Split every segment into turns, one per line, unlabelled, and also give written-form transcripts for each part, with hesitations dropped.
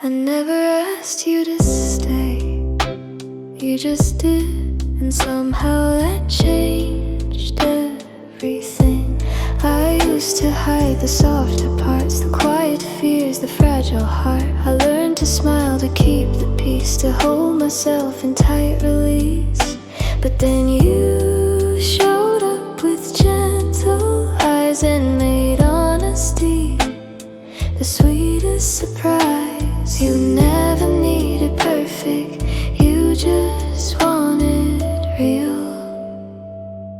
I never asked you to stay, you just did, and somehow that changed everything. I used to hide the softer parts, the quiet fears, the fragile heart. I learned to smile, to keep the peace, to hold myself in tight release. But then you showed up with gentle eyes and made honesty the sweetest surprise. You never needed perfect, you just wanted real.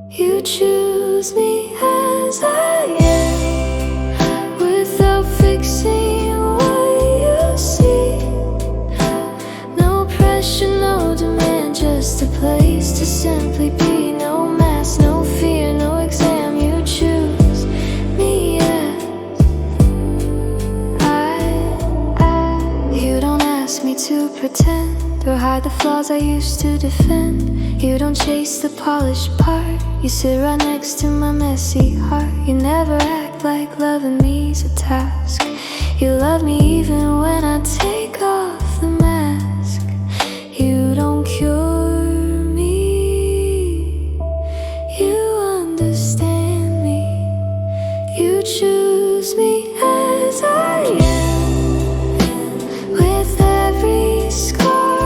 You choose me as I am, without fixing what you see. No pressure, no demand, just a place to simply be. No mask, no fear, no exam. You choose me as you don't ask me to pretend or hide the flaws I used to defend. You don't chase the polished part, you sit right next to my messy heart. You never act like loving me's a task. You love me even when I take off the mask. You don't cure me, you understand me. You choose me as I am, with every scar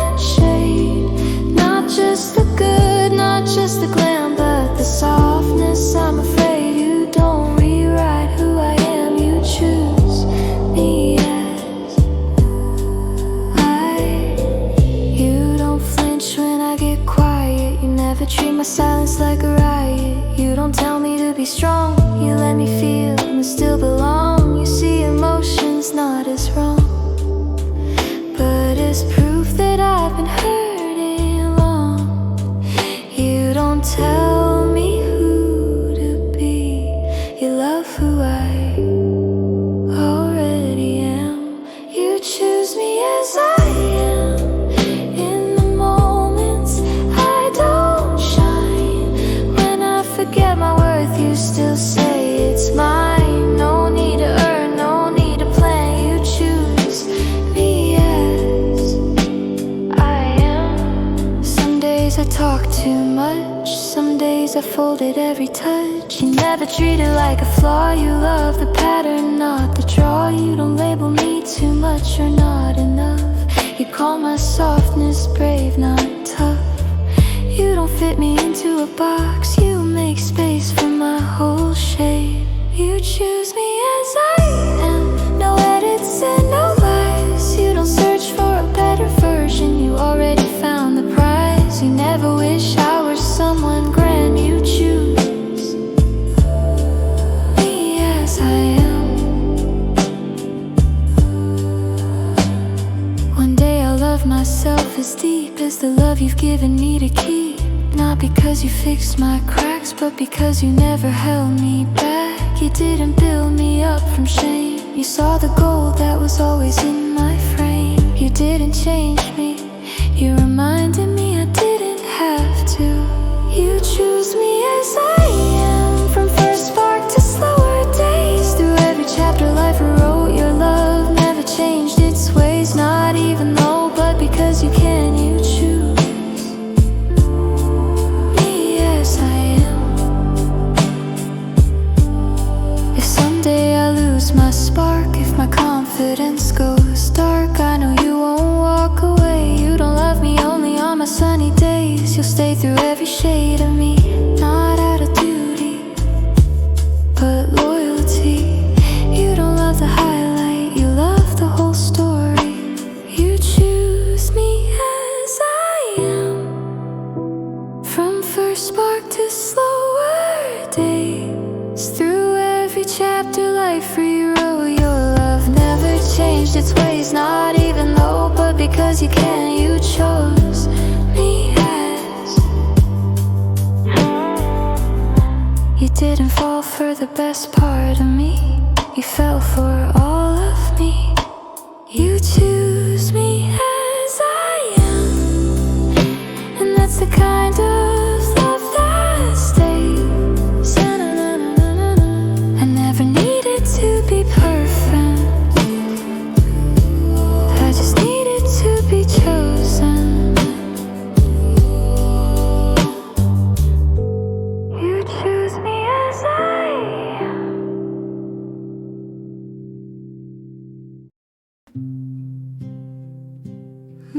and shade. Not just the good, not just the glam, but the softness. I'm afraid you don't rewrite who I am. You choose me as you don't flinch when I get quiet. You never treat my silence like a riot. You don't tell me to be strong, you let me feel and still belong. You see emotions not as wrong, but as proof that I've been hurting long. You don't tell me who to be, you love who I already am. You choose me as I am, in the moments I don't shine. When I forget my worth, you still say it's mine. No need to earn, no need to plan. You choose me as I am. Some days I talk too much, some days I fold it every touch. You never treat it like a flaw, you love the pattern, not the draw. You don't label me too much or not enough. You call my softness brave, not tough. You don't fit me into a box, you make space for my whole shape. You choose me as I am, no edits and no lies. You don't search for a better version, you already found the prize. You never wish I were someone grand. You choose me as I am. One day I'll love myself as deep as the love you've given me to keep. Not because you fixed my cracks, but because you never held me back. You didn't build me up from shame, you saw the gold that was always in my frame. You didn't change me, you reminded me I didn't have to. You choose me as I am, from first spark to slower days. Through every chapter life wrote, your love never changed its ways. Not even though, but because you can. You choose me as I am. If someday I lose my spark, if my confidence goes dark, I know you won't walk away. You don't love me only on my sunny days. You'll stay through every shade of me, not out of duty, but loyalty. You don't love the highlight, you love the whole story. You choose me as I am, from first spark to slower days. Through every chapter life rewrote, your love never changed its ways. Not even though, but because you can. You chose me as you didn't fall for the best part of me, you fell for all of me. You choose me as I am, and that's the kind of love that stays. I never needed to be perfect, I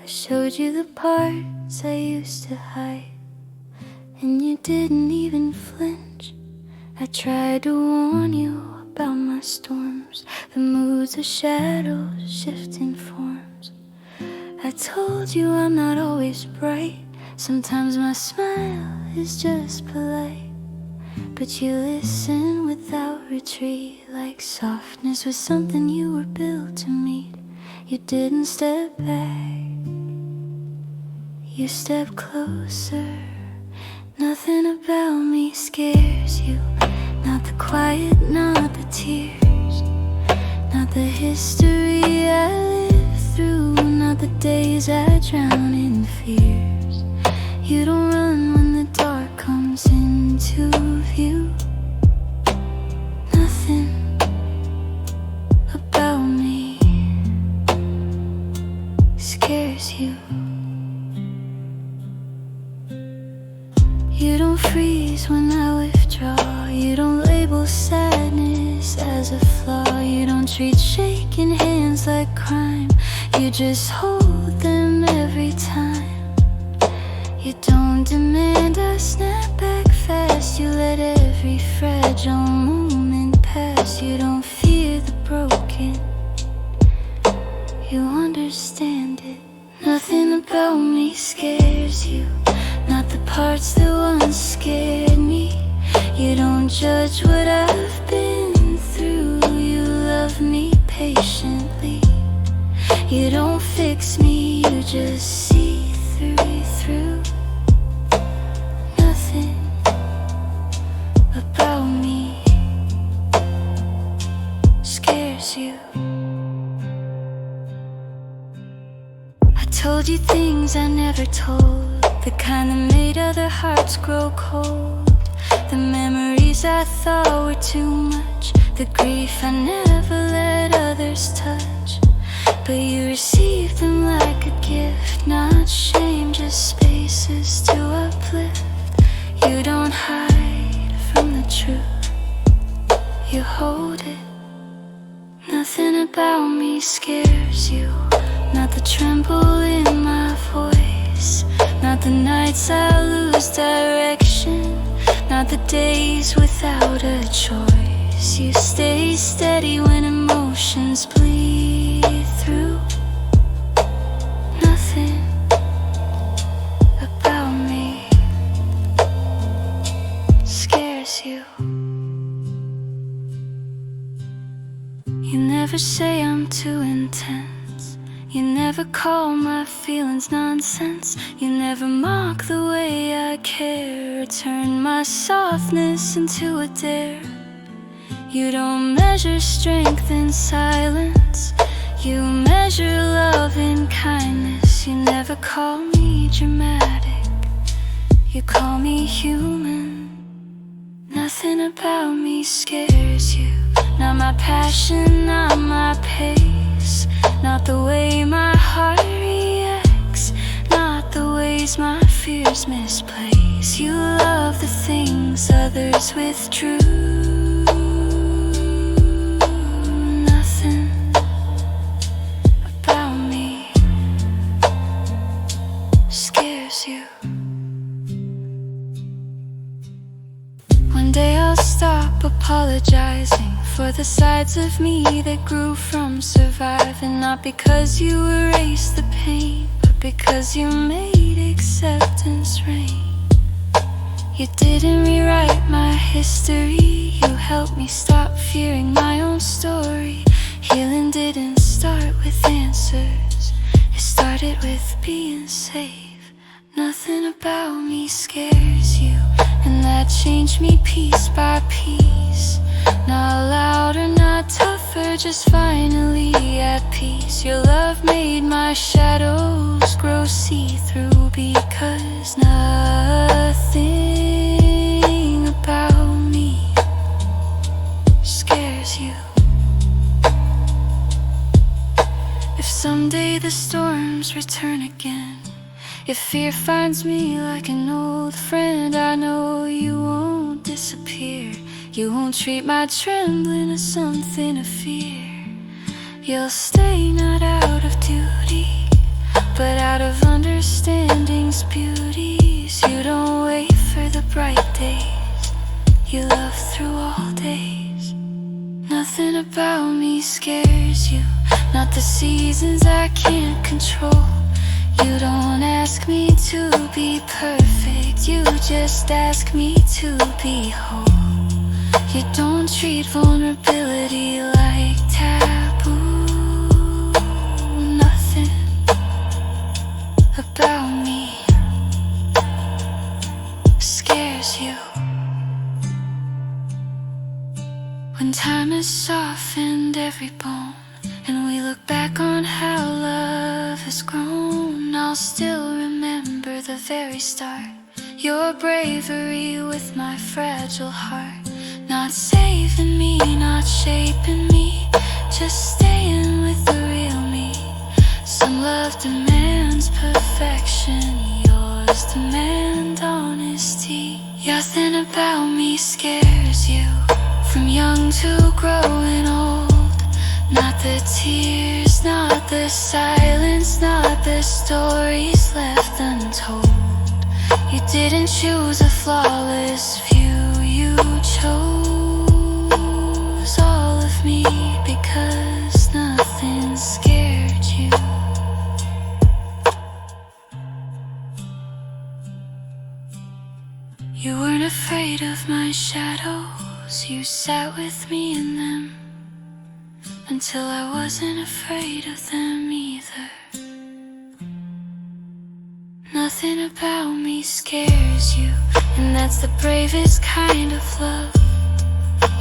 showed you the parts I used to hide, and you didn't even flinch. I tried to warn you about my storms, the moods of shadows, shifting forms. I told you I'm not always bright, sometimes my smile is just polite. But you listen without retreat, like softness was something you were built to meet. You didn't step back, you stepped closer. Nothing about me scares you, not the quiet, not the tears, not the history I lived through, not the days I drown in fears. You don't run when the dark comes into view. Nothing about me scares you. You don't freeze when I withdraw. You don't label sadness as a flaw. You don't treat shaking hands like crime. You just hold them every time. You don't demand I snap back fast. You let every fragile moment pass. You don't fear the broken, you understand it. Nothing about me scares you, not the parts that once scared me. You don't judge what I've been through. You love me patiently. You don't fix me, you just see through. Nothing about me scares you. I told you things I never told, the kind that made other hearts grow cold. The memories I thought were too much, the grief I never let others touch. But you received them like a gift, not shame, just spaces to uplift. You don't hide from the truth, you hold it. Nothing about me scares you, not the tremble in my voice, not the nights I lose direction, not the days without a choice. You stay steady when emotions bleed through. Nothing about me scares you. You never say I'm too intense. You never call my feelings nonsense. You never mock the way I care, or turn my softness into a dare. You don't measure strength in silence, you measure love in kindness. You never call me dramatic, you call me human. Nothing about me scares you, not my passion, not my pace, not the way my heart reacts, not the ways my fears misplace. You love the things others withdrew. Nothing about me scares you. One day I'll stop apologizing for the sides of me that grew from surviving. Not because you erased the pain, but because you made acceptance rain. You didn't rewrite my history, you helped me stop fearing my own story. Healing didn't start with answers, it started with being safe. Nothing about me scares you, and that changed me piece by piece. Not louder, not tougher, just finally at peace. Your love made my shadows grow see-through, because nothing about me scares you. If someday the storms return again, If fear finds me like an old friend, I know you won't disappear. You won't treat my trembling as something to fear. You'll stay not out of duty, but out of understanding's beauties. You don't wait for the bright days, you love through all days. Nothing about me scares you, not the seasons I can't control. You don't ask me to be perfect, you just ask me to be whole. You don't treat vulnerability like taboo. Nothing about me scares you. When time has softened every bone, and we look back on how love has grown, I'll still remember the very start. Your bravery with my fragile heart. Not saving me, not shaping me, just staying with the real me. Some love demands perfection, yours demand honesty. Nothing about me scares you, from young to growing old. Not the tears, not the silence, not the stories left untold. You didn't choose a flawless view, you chose all of me because nothing scared you. You weren't afraid of my shadows, you sat with me in them, until I wasn't afraid of them either. Nothing about me scares you, and that's the bravest kind of love.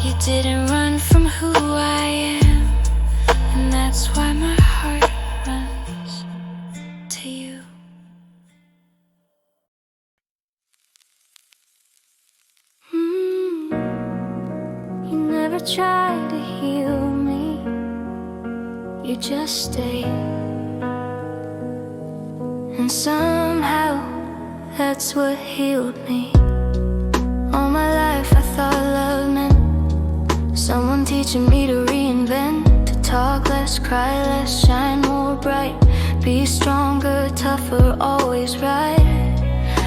You didn't run from who I am, and that's why my heart runs to you. You never tried to heal me, you just stayed. And somehow that's what healed me. All my life I thought love meant someone teaching me to reinvent, to talk less, cry less, shine more bright, be stronger, tougher, always right.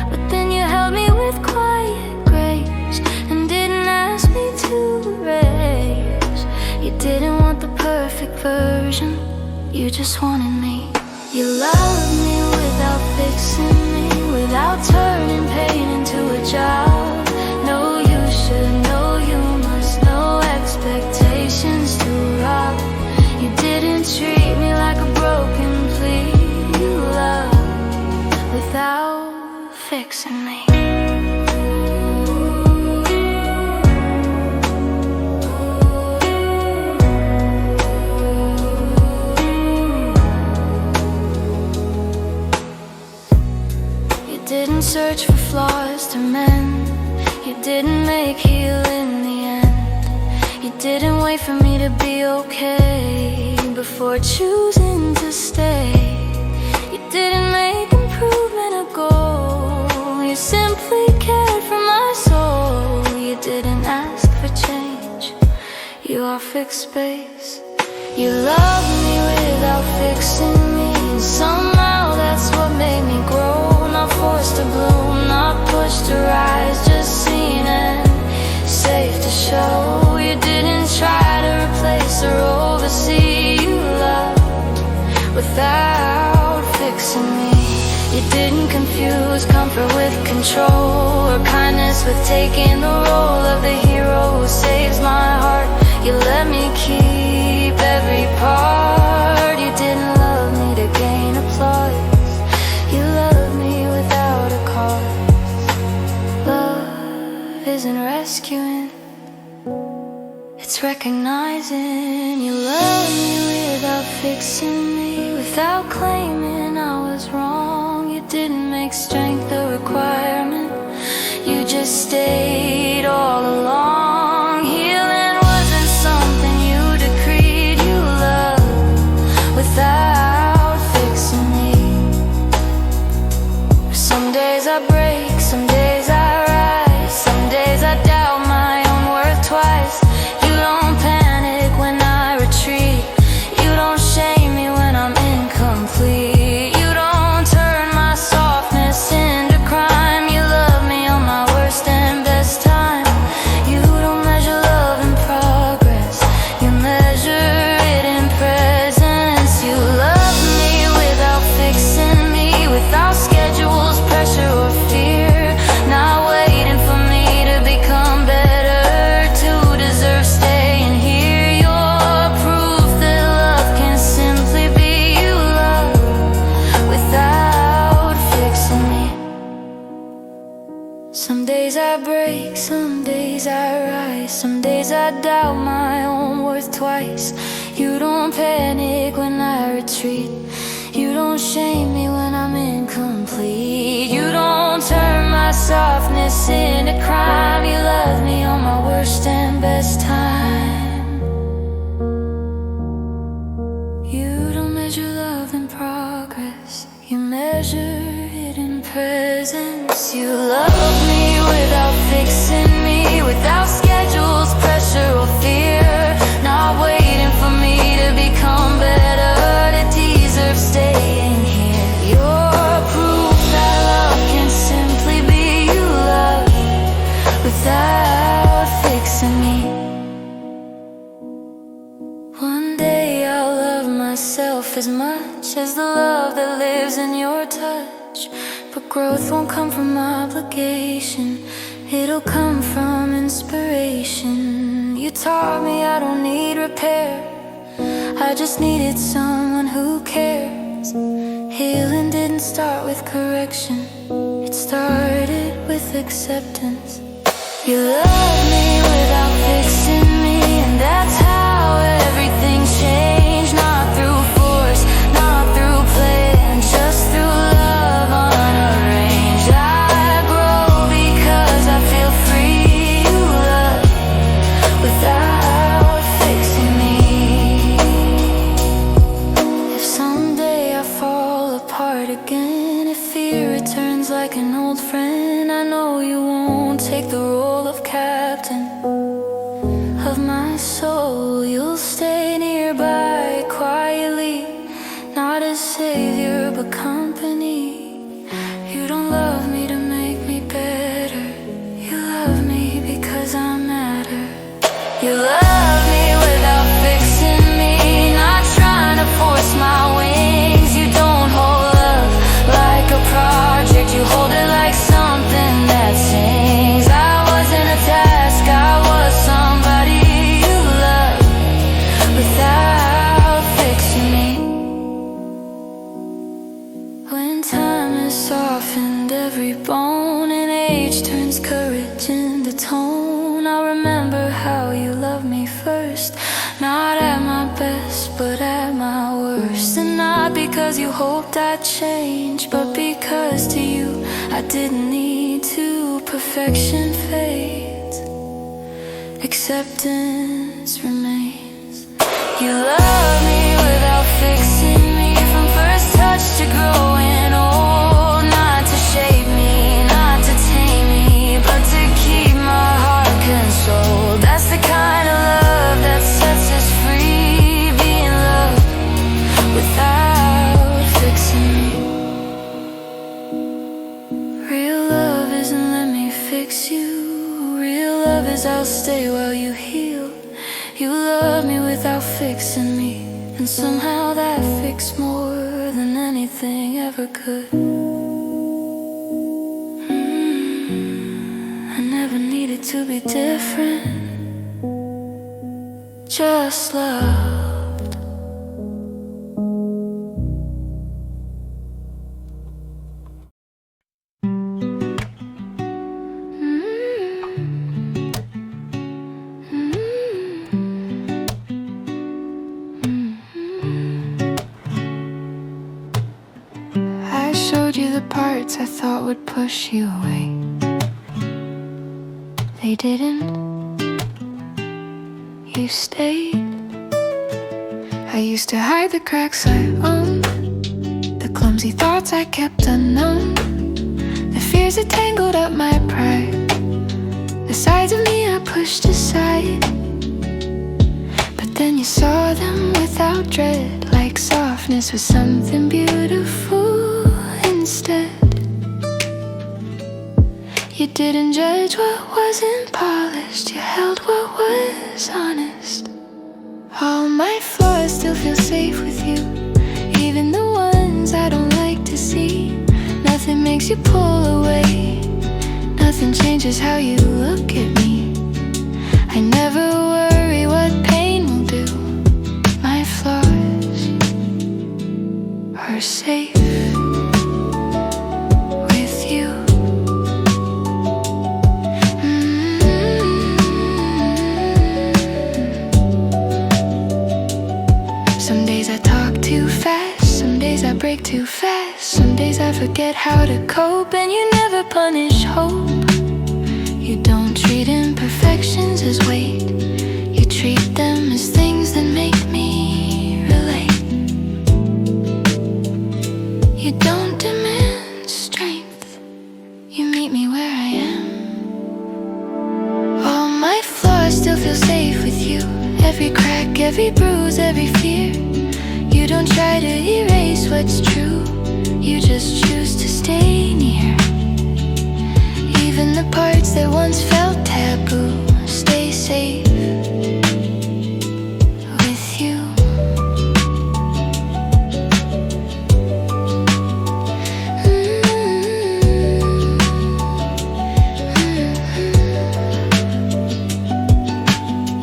But then you held me with quiet grace and didn't ask me to erase. You didn't want the perfect version, you just wanted me. You loved me without fixing me, without turning pain into a job. No, you should, no, you must, no expectations to rob. You didn't treat me like a broken plea. You loved without fixing me. Didn't search for flaws to mend, you didn't make heal in the end. You didn't wait for me to be okay before choosing to stay. You didn't make improvement a goal, you simply cared for my soul. You didn't ask for change, you offered space. You loved me without fixing me, and somehow that's what made me grow. Not forced to bloom, not pushed to rise, just seen and safe to show. You didn't try to replace or oversee. You loved without fixing me. You didn't confuse comfort with control, or kindness with taking the role of the hero who saves my heart. You let me keep every part. You didn't love me to gain applause, you loved me without a cause. Love isn't rescuing, it's recognizing. You loved me without fixing me, without claiming I was wrong. You didn't make strength a requirement, you just stayed all along. Healing wasn't something you decreed, you loved without fixing me. days I break, some days I rise, some days I doubt my own worth twice. You don't panic when I retreat, you don't shame me when I'm incomplete. You don't turn my softness into crime, you love me on my worst and best time. You don't measure love in progress, you measure it in presence. You love me without fixing me, without schedules, pressure or fear. Not waiting for me to become better to deserve staying here. You're proof that love can simply be you love without fixing me. Some days I break, some days I rise, some days I doubt my own worth twice. You don't panic when I retreat, you don't shame me when I'm incomplete. You don't turn my softness into crime, you love me on my worst and best time. You don't measure love in progress, you measure it in presence. You love me without fixing me, without schedules, pressure or fear. Not waiting for me to become better to deserve staying here. You're proof that love can simply be you love without fixing me. One day I'll love myself as much as the love that lives in your touch. But growth won't come from obligation, it'll come from inspiration. You taught me I don't need repair, I just needed someone who cares. Healing didn't start with correction, it started with acceptance. You love me without fixing me, and that's how everything changed. Not through force, not through plan, just through love unarranged. I grow because I feel free. You love without fixing me. If someday I fall apart again, if fear returns like an old friend, I know you won't take the role of captain of my soul. You'll stay nearby quietly, not as savior but company. You don't love me to make me better, you love me because I matter. You love me without fixing me, not trying to force my wings. You don't hold love like a project, you hold it like something that sings. I wasn't a task, I was somebody you love without fixing me. When time has softened every bone and age turns courage into tone, I'll remember how you loved me first, not at my best but at my worst. And not because you hoped I'd change, but because to you I didn't need to. Perfection fades, acceptance remains. You love me without fixing me, from first touch to growing old. Not to shape me, not to tame me, but to keep my heart consoled. That's the kind of love that sets us free, being loved without fixing me. Real love isn't let me fix you, real love is I'll stay while you heal. You love me without fixing me, and somehow that fixed more than anything ever could. I never needed to be different, just loved. I showed you the parts I thought would push you away. They didn't. You stayed. I used to hide the cracks I owned, the clumsy thoughts I kept unknown, the fear that tangled up my pride, the sides of me I pushed aside. But then you saw them without dread, like softness was something beautiful instead. You didn't judge what wasn't polished, you held what was honest. All my flaws still feel safe with you, even the ones I don't like to see. Nothing makes you pull away, nothing changes how you look at me. I never worry what pain will do, my flaws are safe with you. Some days I talk too fast, some days I break too fast, some days I forget how to cope. And you never punish hope, you don't treat imperfections as weight, you treat them as things that make me relate. You don't demand strength, you meet me where I am. All my flaws still feel safe with you, every crack, every bruise, every fear. You don't try to erase what's true, you just choose to stay near. Even the parts that once felt taboo stay safe with you.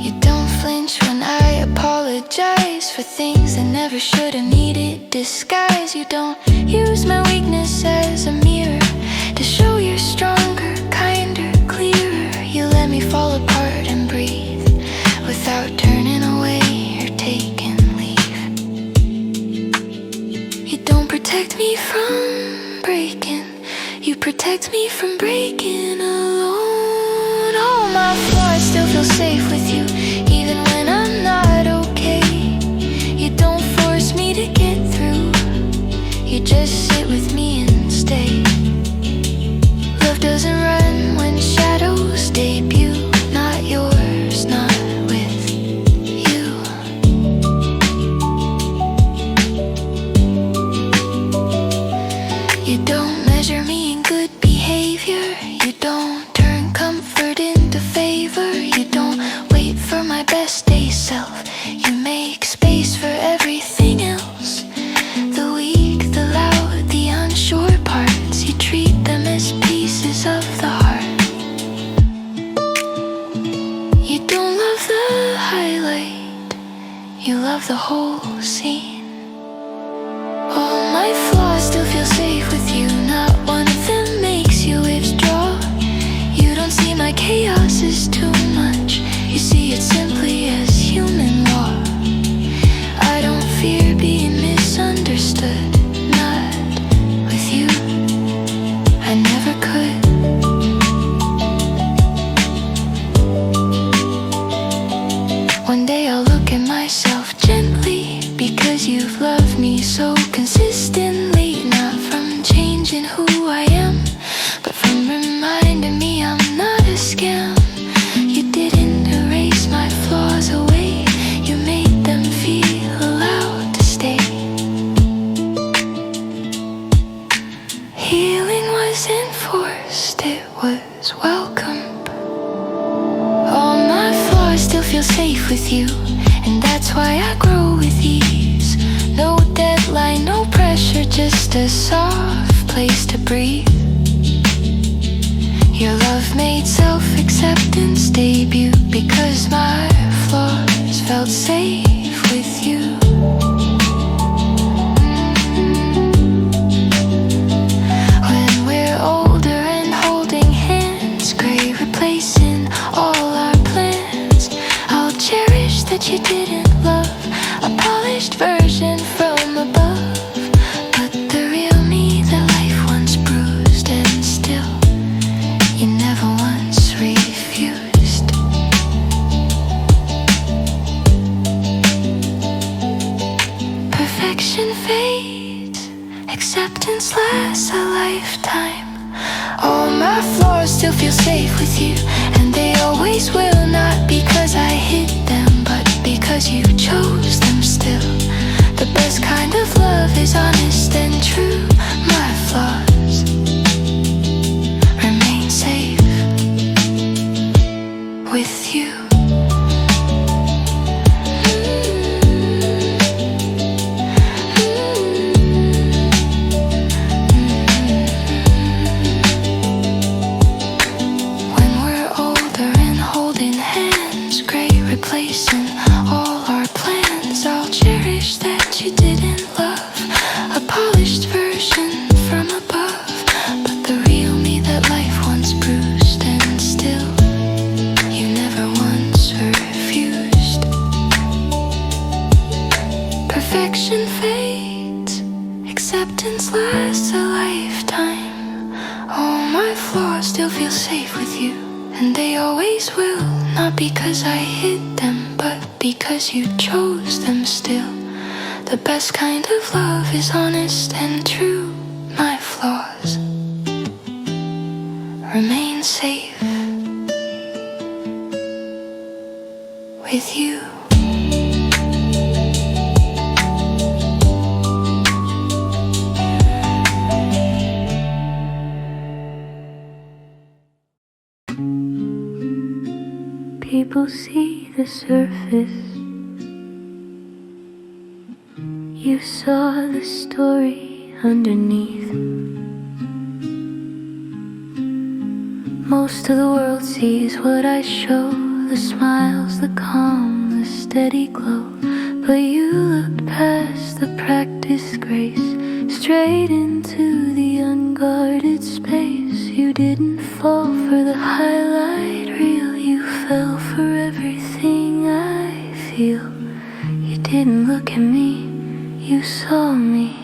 You don't flinch when I apologize for things that never should have needed disguise. You don't use my weakness as a mirror to show you're stronger, kinder, clearer. You let me fall apart and breathe without turning away or taking leave. You don't protect me from breaking, you protect me from breaking alone. All my flaws still feel safe with you, even when I'm not okay. You don't force me to get through, you just sit with me and stay. Love doesn't run when shadows debut, not yours, not with you. You don't measure me in good behavior, you don't turn comfort into favor, you don't wait for my best day self, you make space for everything else. The weak, the loud, the unsure parts, you treat them as pieces of the heart. You don't love the highlight, you love the whole scene. All my flaws still feel safe with you, not one of them makes you withdraw. You don't see my chaos as too much, you see it simply as human law. I don't fear being misunderstood, not with you, I never could. One day I'll look at myself gently, because you've loved me so consistently. Not from changing who I am, but from reminding me I'm not a scam. You didn't erase my flaws away, you made them feel allowed to stay. Healing wasn't forced, it was welcome. All my flaws still feel safe with you, and that's why I grow with ease. No deadline, no pressure, just a soft place to breathe. Your love made self-acceptance debut, because my flaws felt safe with you. When we're older and holding hands, gray replacing all our plans, I'll cherish that you didn't love a polished version from above, but the real me that life once bruised, and still you never once refused. feel safe with you, and they always will. Not because I hid them, but because you chose them still. The best kind of love is honest and true. My flaws remain safe with you. Replacing all our plans, I'll cherish that you didn't love a polished version from above, but the real me that life once bruised, and still you never once refused. Perfection fades, acceptance lasts a lifetime. All my flaws still feel safe with you, and they always will. Not because I hid them, but because you chose them still. The best kind of love is honest and true. My flaws remain safe with you. People see the surface. You saw the story underneath. Most of the world sees what I show, the smiles, the calm, the steady glow. But you looked past the practiced grace, straight into the unguarded space. You didn't fall for the highlight reel, you fell for everything I feel. You didn't look at me, you saw me.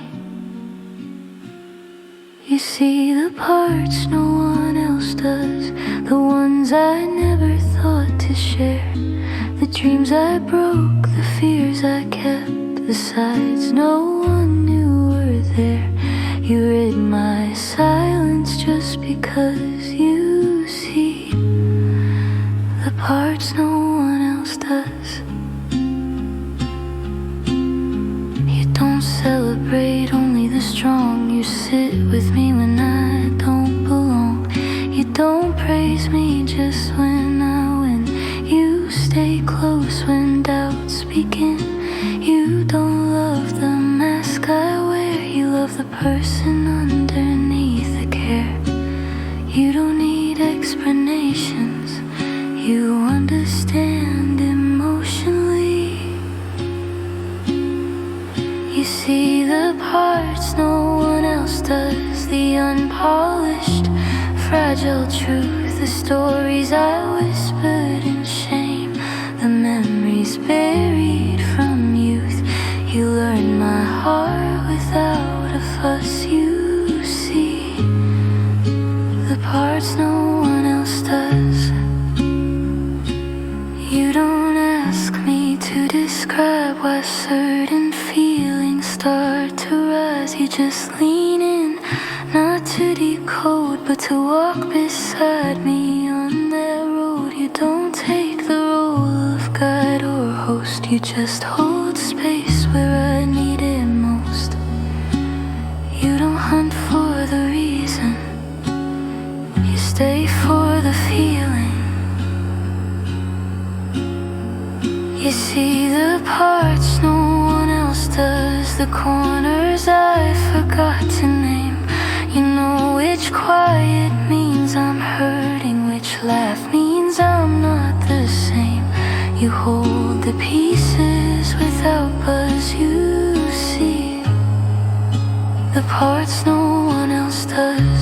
You see the parts no one else does, the ones I never thought to share, the dreams I broke, the fears I kept, the sides no one knew were there. You read my silence just because you see the parts no one else does. You don't celebrate only the strong, you sit with me when I don't belong. You don't praise me just when I win, you stay close when doubts begin. You don't love the mask I wear, you love the person underneath the care. You don't need explanations, you understand emotionally. You see the parts no one else does, the unpolished, fragile truth, the stories I whispered in shame, the memories buried from youth. You learned my heart without a fuss. You see the parts no one else does. You don't ask me to describe why certain feelings start to rise. You just lean in, not to decode, but to walk beside me on that road. You don't take the role of guide or host, you just hold space where I need it most. You don't hunt for the reason, you stay for the feeling. You see the parts no one else does, the corners I forgot to name. You know which quiet means I'm hurting, which laugh means I'm not the same. You hold the pieces without buzz. You see the parts no one else does.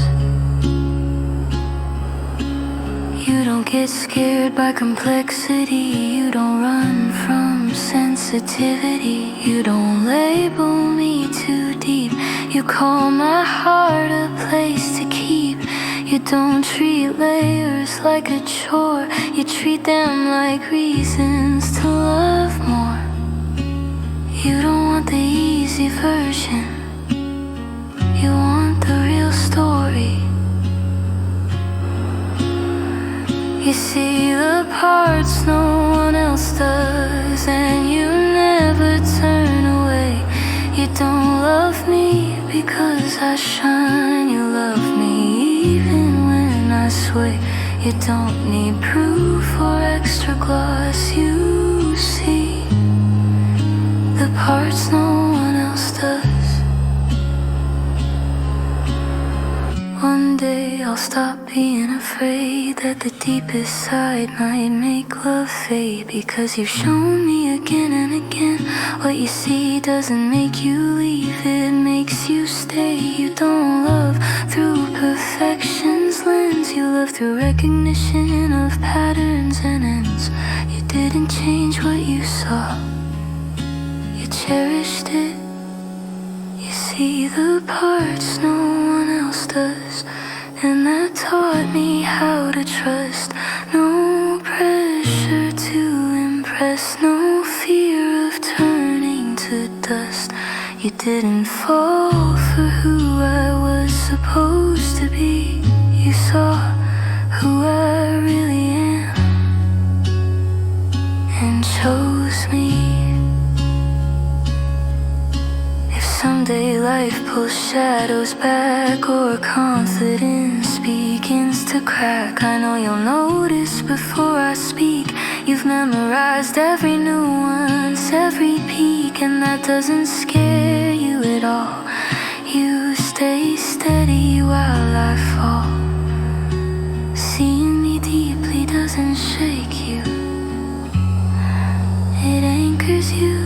You don't get scared by complexity, you don't run from sensitivity. You don't label me too deep, you call my heart a place to keep. You don't treat layers like a chore, you treat them like reasons to love more. You don't want the easy version, you want the real story. You see the parts no one else does, and you never turn away. You don't love me because I shine. You love me even when I sway. You don't need proof or extra gloss. You see the parts no one else does. One day I'll stop being afraid that the deepest side might make love fade, because you've shown me again and again what you see doesn't make you leave, it makes you stay. You don't love through perfection's lens, you love through recognition of patterns and ends. You didn't change what you saw, you cherished it. You see the parts no one else does, and that taught me how to trust. No pressure to impress, no fear of turning to dust. You didn't fall for who I was supposed to be. You saw who I really am and chose me. Someday life pulls shadows back, or confidence begins to crack, I know you'll notice before I speak. You've memorized every nuance, every peak, and that doesn't scare you at all. You stay steady while I fall. Seeing me deeply doesn't shake you, it anchors you.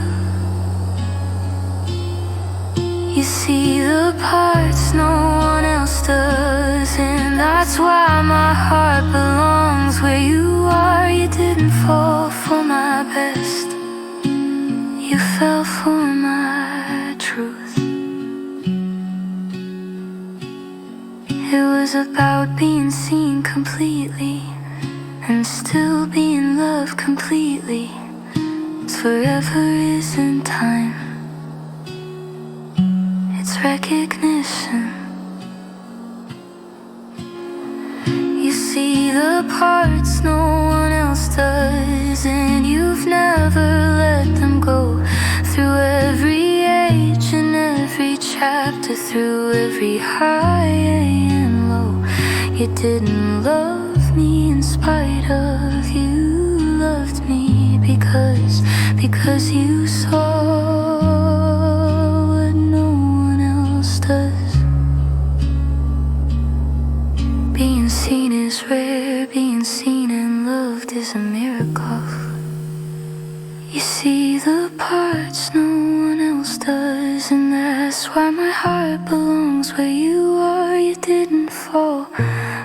You see the parts no one else does, and that's why my heart belongs where you are. You didn't fall for my best, you fell for my truth. It was about being seen completely and still being loved completely. Forever isn't time, recognition. You see the parts no one else does, and you've never let them go. Through every age and every chapter, through every high and low, you didn't love me in spite of. You loved me because you saw being seen is rare, being seen and loved is a miracle. You see the parts no one else does, and that's why my heart belongs where you are. You didn't fall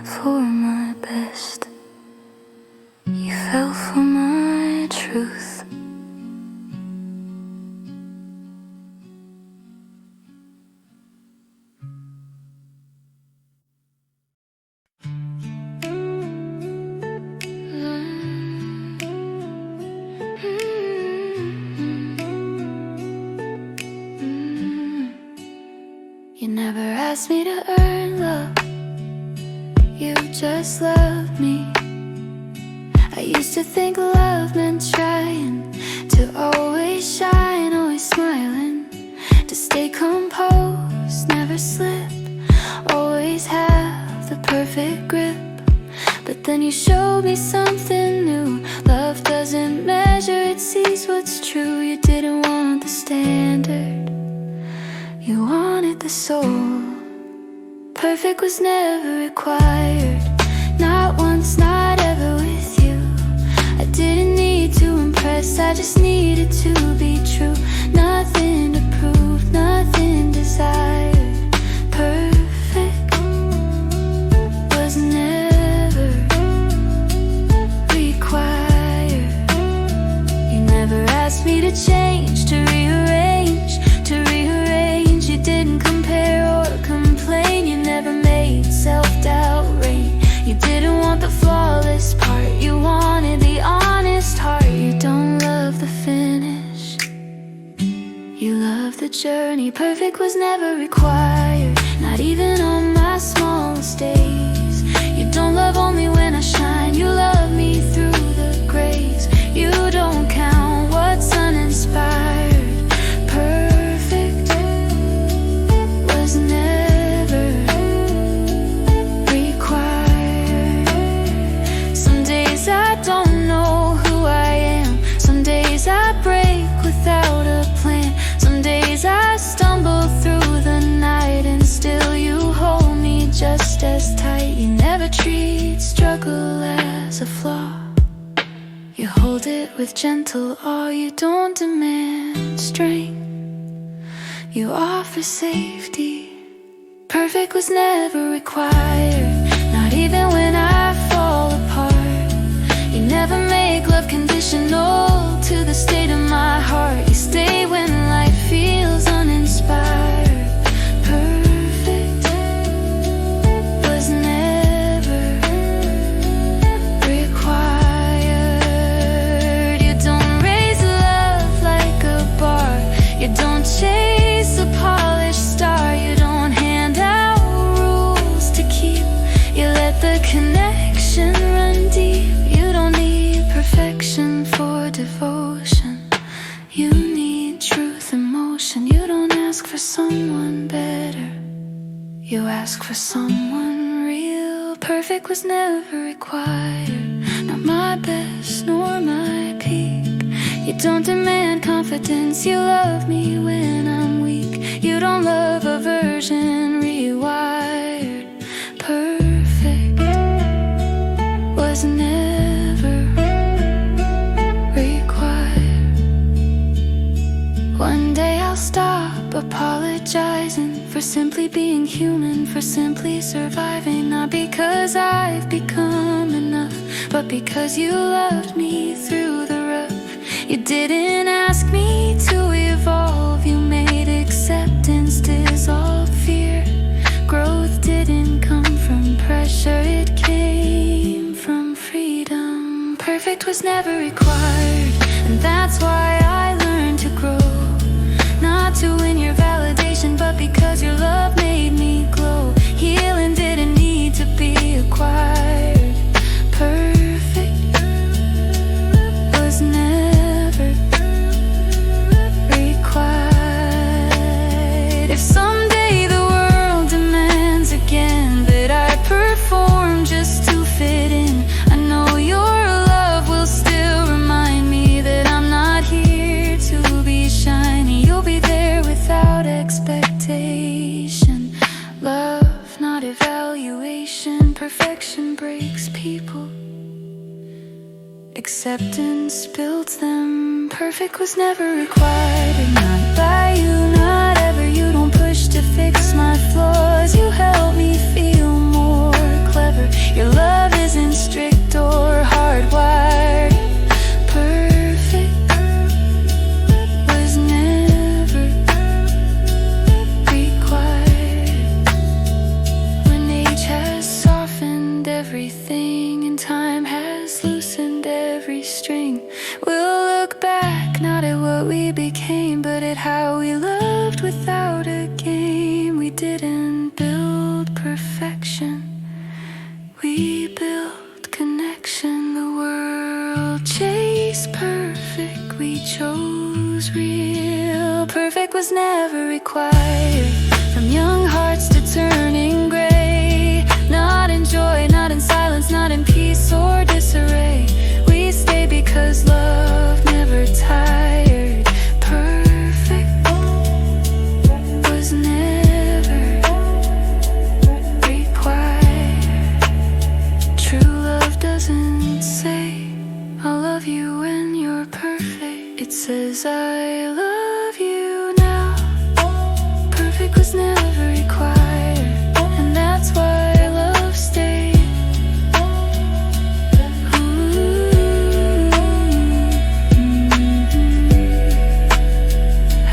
for my best, you fell for my truth. You never asked me to earn love, you just loved me. I used to think love meant trying to always shine, always smiling, to stay composed, never slip, always have the perfect grip. But then you showed me something new. Love doesn't measure, it sees what's true. You didn't want the standard, you wanted the soul. Perfect was never required, not once, not ever with you. I didn't need to impress, I just needed to be true. Nothing to prove, nothing desired. Perfect was never required. You never asked me to change, to rearrange, to rearrange. You didn't compare or complain, you never made self-doubt reign. You didn't want the flawless part, you wanted the honest heart. You don't love the finish, you love the journey. Perfect was never required, not even on my smallest days. You don't love only when I shine, you love me treat struggle as a flaw. You hold it with gentle awe. You don't demand strength, you offer safety. Perfect was never required, not even when I fall apart. You never make love conditional to the state of my heart. You stay when life feels uninspired. Perfect was never required. You don't raise love like a bar. You don't chase a polished star. You don't hand out rules to keep. You let the connection run deep. You don't need perfection for devotion. You need truth, emotion. You don't ask for someone better, you ask for someone real. Perfect was never required, not my best nor my peak. You don't demand confidence, you love me when I'm weak. You don't love a version rewired. Perfect was never required. One day I'll stop apologizing for simply being human, for simply surviving. Not because I've become enough, but because you loved me through the rough. You didn't ask me to evolve, you made acceptance dissolve fear. Growth didn't come from pressure, it came from freedom. Perfect was never required, and that's why I learned to grow. Not to win your validation, but because your love made me glow. Healing didn't need to be acquired. Perfect was never required. If someday the world demands again that I perform just to fit in, I know your love will still remind me that I'm not here to be shiny. You'll be there without expectation. Love, not evaluation. Perfection breaks people, acceptance builds them. Perfect was never required, and not by you, not ever. You don't push to fix my flaws, you help me feel more clever. Your love isn't strict or hardwired. Perfect was never required. When age has softened everything and time has loosened every string, we'll look back not at what we became, but at how we loved without a game. We didn't build perfection, we built connection. The world chased perfect, we chose real. Perfect was never required, from young hearts to turning gray. Not in joy, not in silence, not in peace or disarray. We stay because love never tired. Perfect was never required. True love doesn't say I'll love you when you're perfect. It says I love you now. Perfect was never required, and that's why love stayed.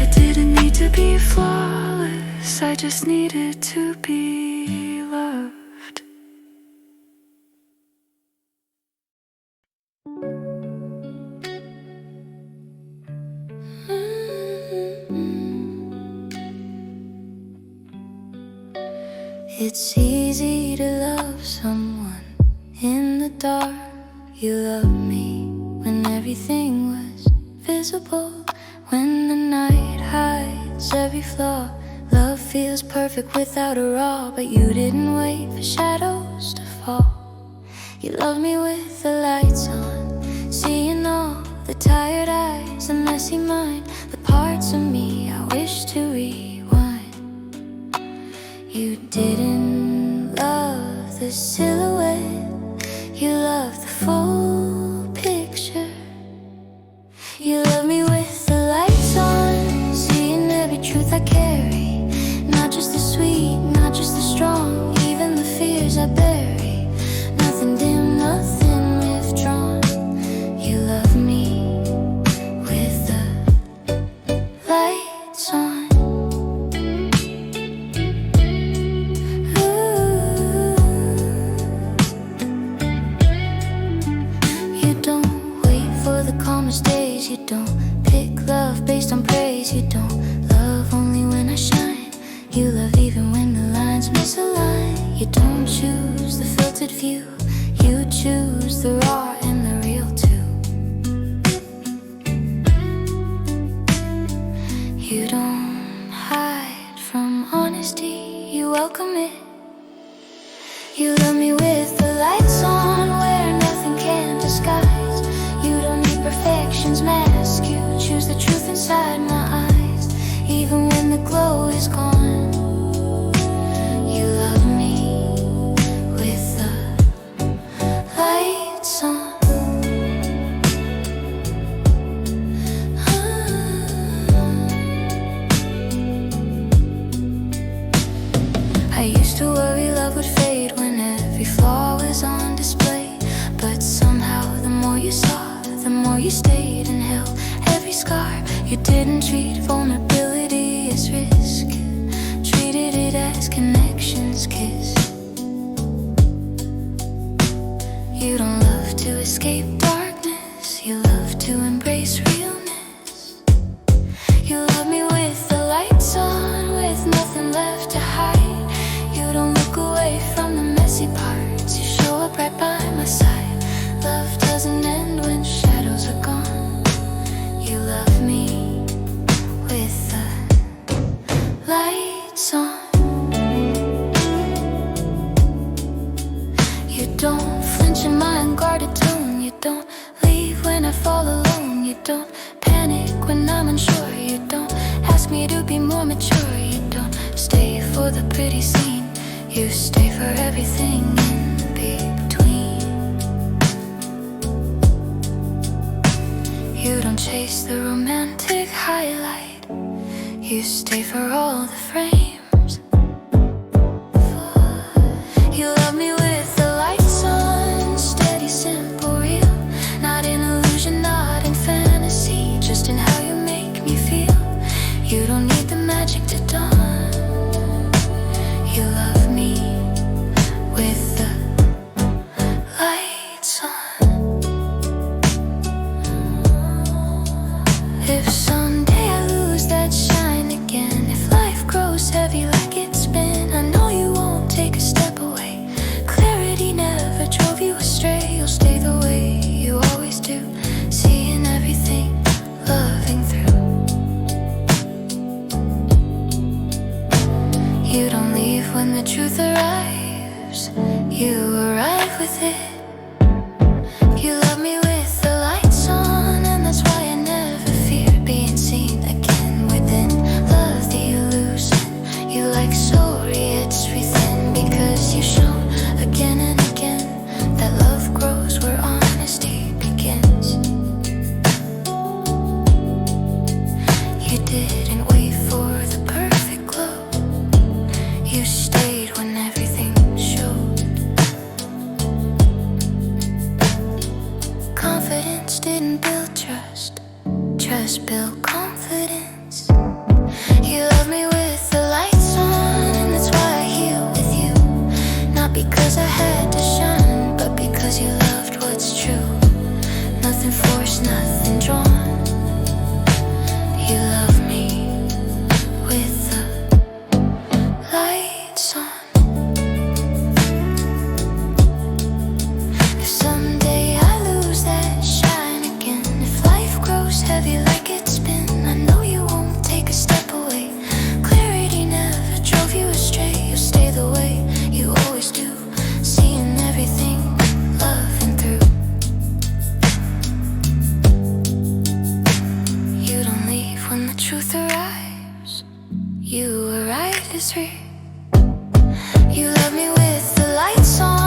I didn't need to be flawless, I just needed to be loved. It's easy to love someone in the dark. You loved me when everything was visible, when the night hides every flaw. Love feels perfect without a raw, but you didn't wait for shadows to fall. You loved me with the lights on, seeing all the tired eyes, the messy mind, the parts of me I wish to rewind. You didn't love the silhouette. You love the full picture. You love me with the lights on, seeing every truth I carry. Not just the sweet, not just the strong, even the fears I bury. Nothing dim, nothing withdrawn. You love me with the lights on. Ooh. You don't wait for the calmest days. You don't pick love based on praise. You don't love only when I shine. You love even when the lines misalign. You don't choose the filtered view. You choose the raw and the real too. You don't hide from honesty. You welcome it. You love me with the lights on, where nothing can disguise. You don't need perfection's mask. You choose the truth inside my eyes, even when the glow is gone. You love me with the lights on. I used to worry love would fade when every flaw was on display. But somehow the more you saw, the more you stayed and held every scar. You didn't treat vulnerability as risk, treated it as connection's kiss. You don't love to escape darkness. You love to embrace realness. You love me with the lights on, with nothing left to hide. You don't look away from the messy parts. You show up right by my side. Love doesn't end when shadows are gone. You love me with the lights on. You don't flinch in my unguarded tone. You don't leave when I fall alone. You don't panic when I'm unsure. You don't ask me to be more mature. You don't stay for the pretty scene. You stay for everything in between. You don't chase the romantic highlight. You stay for all the frames. You love me with the lights on, steady, simple, real. Not in illusion, not in fantasy, just in how you make me feel. You don't need the magic to dawn. You love me with the lights on. If someday I lose that shine again, if life grows heavy like it's been, I know you won't take a step away. Clarity never drove you astray. You'll stay the way you always do, seeing everything, loving through. You don't leave when the truth arrives. You arrive with it. You love me with the lights on, and that's why I never fear being seen again within. Love the illusion. You like sorry, it's within, because you show again and again that love grows where honesty begins. You didn't wait for the perfect glow. You stayed when everything showed. Confidence didn't build trust. Trust built confidence. You love me with the lights on, and that's why I heal with you. Not because I had to shine, but because you loved what's true. Nothing forced, nothing drawn. You love me with the lights on. If someday I lose that shine again, if life grows heavy like it's been, I know you won't take a step away. Clarity never drove you astray. You stay the way you always do, seeing everything, loving through. You don't leave when the truth arrives. You arrive as real. You love me with the lights on.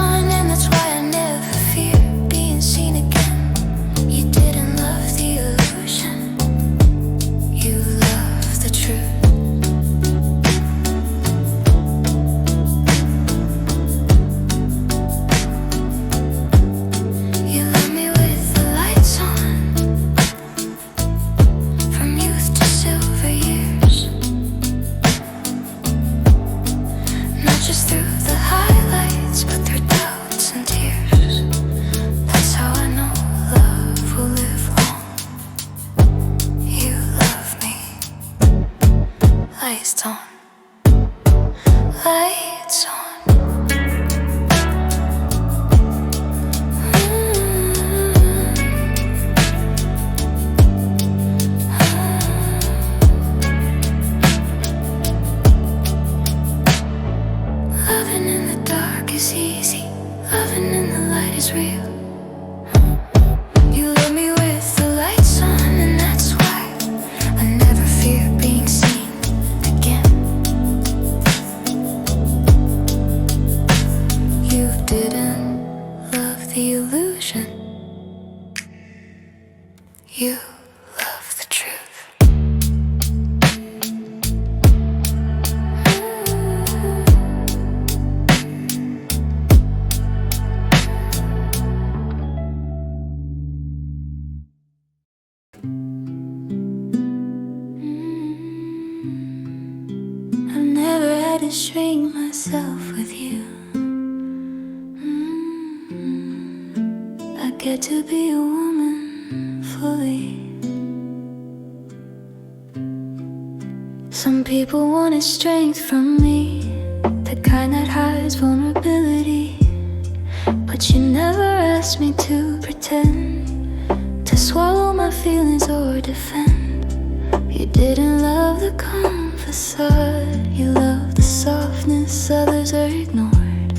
is real. You let me with the lights on, and that's why I never fear being seen again. You didn't love the illusion, you love the truth. I've never had to shrink myself with you. I get to be a woman fully. Some people wanted strength from me, the kind that hides vulnerability. But you never asked me to pretend, to swallow my feelings or defend. You didn't love the calm facade, you loved the softness others are ignored.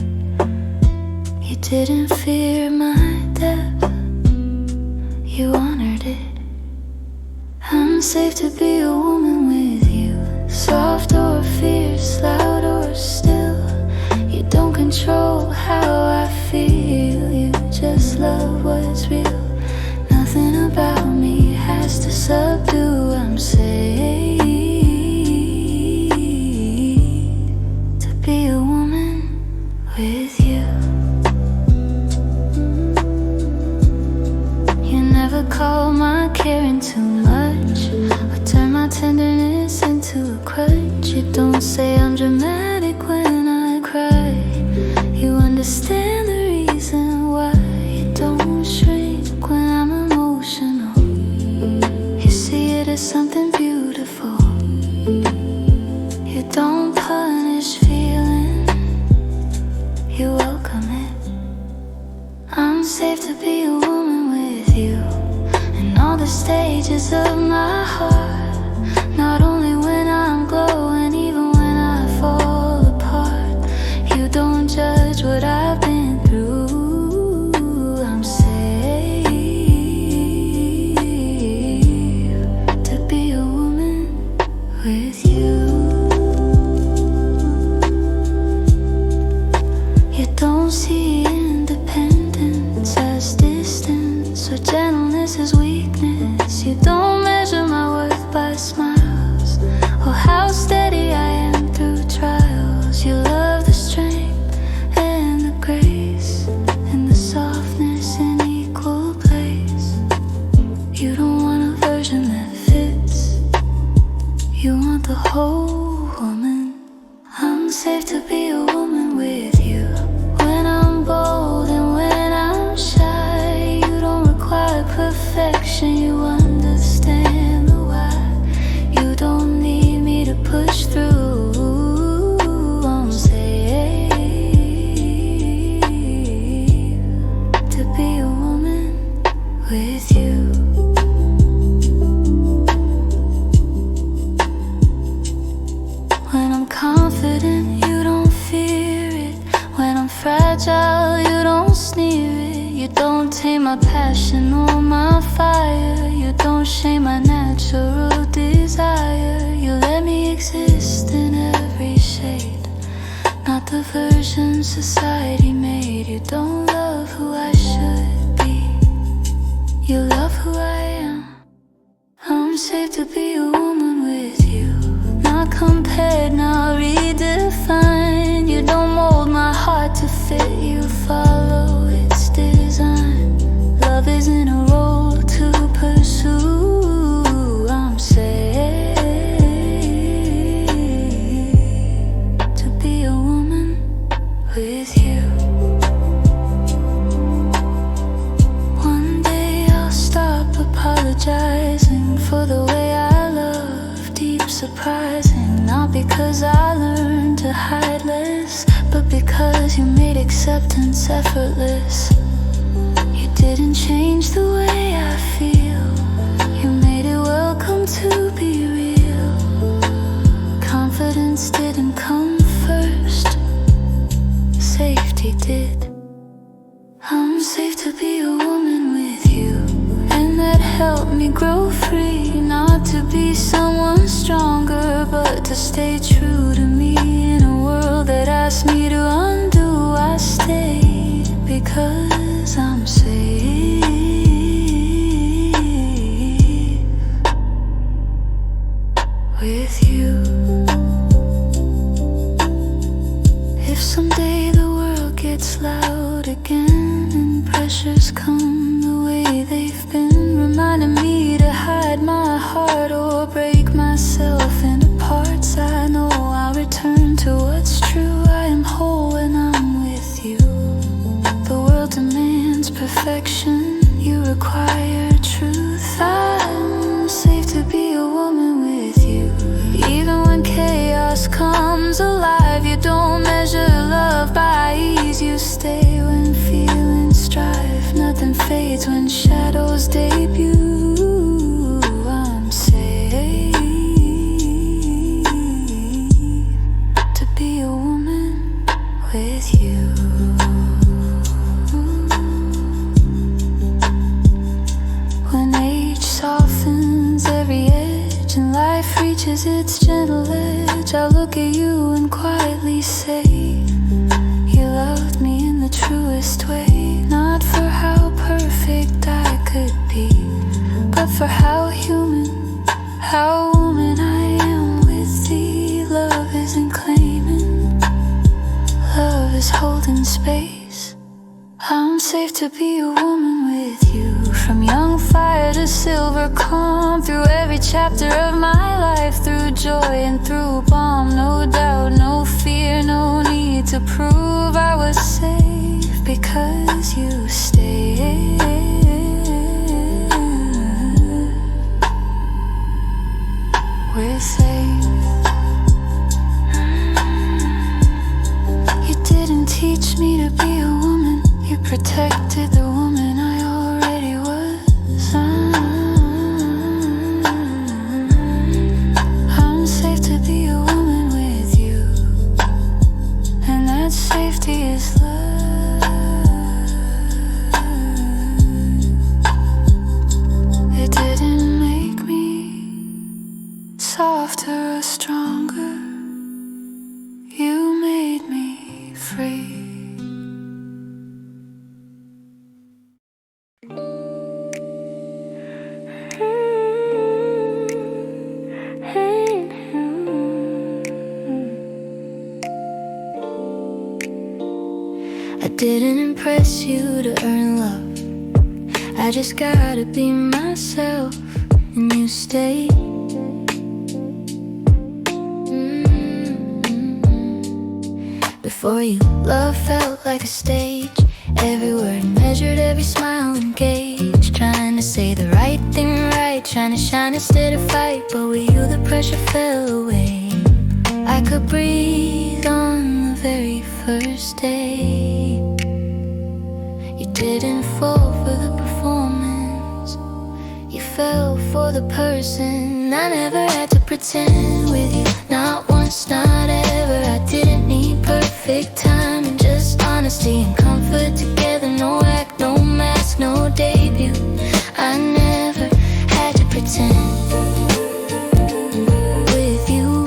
You didn't fear my depth, you honored it. I'm safe to be a woman with you, soft or fierce, loud or still. You don't control how I feel, you just love what's real. Nothing about me has to subdue. I'm safe to be a woman with you. You never call my caring too much, or turn my tenderness into a crutch. You don't say I'm dramatic when I cry, you understand the reason why. You don't shrink when I'm emotional, you see it as something beautiful. You don't punish feeling, you welcome it. I'm safe to be a woman with you, in all the stages of my heart. Not only when I'm glowing, even when I fall apart. You don't judge what I've been through. I'm safe to be a woman with you. You don't see independence as distance, or gentleness as weakness. You don't measure my worth by smiles, or how steady I am through trials. You love the strength and the grace, and the softness in equal place. You don't want a version that fits, you want the whole woman. I'm safe to be a woman with you, when I'm bold and when I'm shy. You don't require perfection, you understand the why. You don't need me to push through. I'm safe to be a woman with you. When I'm confident, you don't fear it. When I'm fragile, you don't sneer it. You don't tame my passion or my fire. You don't shame my natural desire. You let me exist in every shade, not the version society made. You don't love who I should be, you love who I am. I'm safe to be a woman with you, not compared, not redefined. You don't mold my heart to fit, you follow its design. Love isn't a role to pursue. I'm safe to be a woman with you. One day I'll stop apologizing for the way I love, deep surprising. Not because I learned to hide less, but because you made acceptance effortless. You didn't change the way I feel, you made it welcome to be real. Confidence didn't come first, safety did. I'm safe to be a woman with you, and that helped me grow free. Not to be someone stronger, but to stay true to me. In a world that asked me to undo, I stayed because I'm safe with you. If someday the world gets loud again and pressures come the way they've been, reminding me to hide my heart or break myself into parts, I know I'll return to what's true. I am whole when I'm with you. The world demands perfection, you require truth. I'm safe to be a woman with you. Even when chaos comes alive, you don't measure love by ease. You stay when feelings strive. Nothing fades when shadows debut. I'm safe to be a woman with you. When age softens every edge and life reaches its gentle edge, I'll look at you and quietly say, you loved me in the truest way. Not for how perfect I could be, but for how human, how woman I am with thee. Love isn't claiming, love is holding space. I'm safe to be a woman with you. From young fire to silver calm, through every chapter of my life, through joy and through balm. No doubt, no fear, no need to prove I was safe because you stayed. We're safe. You didn't teach me to be a woman, you protected the woman I already was. I'm safe to be a woman with you, and that safety is love. It didn't make me softer or stronger, you made me free. I didn't impress you to earn love, I just gotta be myself, and you stayed. Before you, love felt like a stage. Every word measured, every smile engaged. Trying to say the right thing right, trying to shine instead of fight. But with you the pressure fell away. I could breathe on the very first day. You didn't fall for the performance, you fell for the person. I never had to pretend with you, not once, not ever. I didn't need perfect timing, just honesty and comfort together. No act, no mask, no debut. I never had to pretend with you.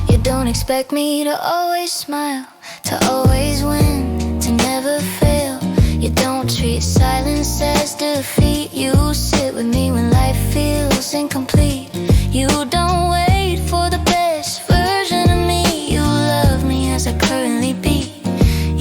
You don't expect me to always smile, to always win, to never fail. You don't treat silence as defeat. You sit with me when life feels incomplete. You don't wait for the best version of me. You love me as I currently be.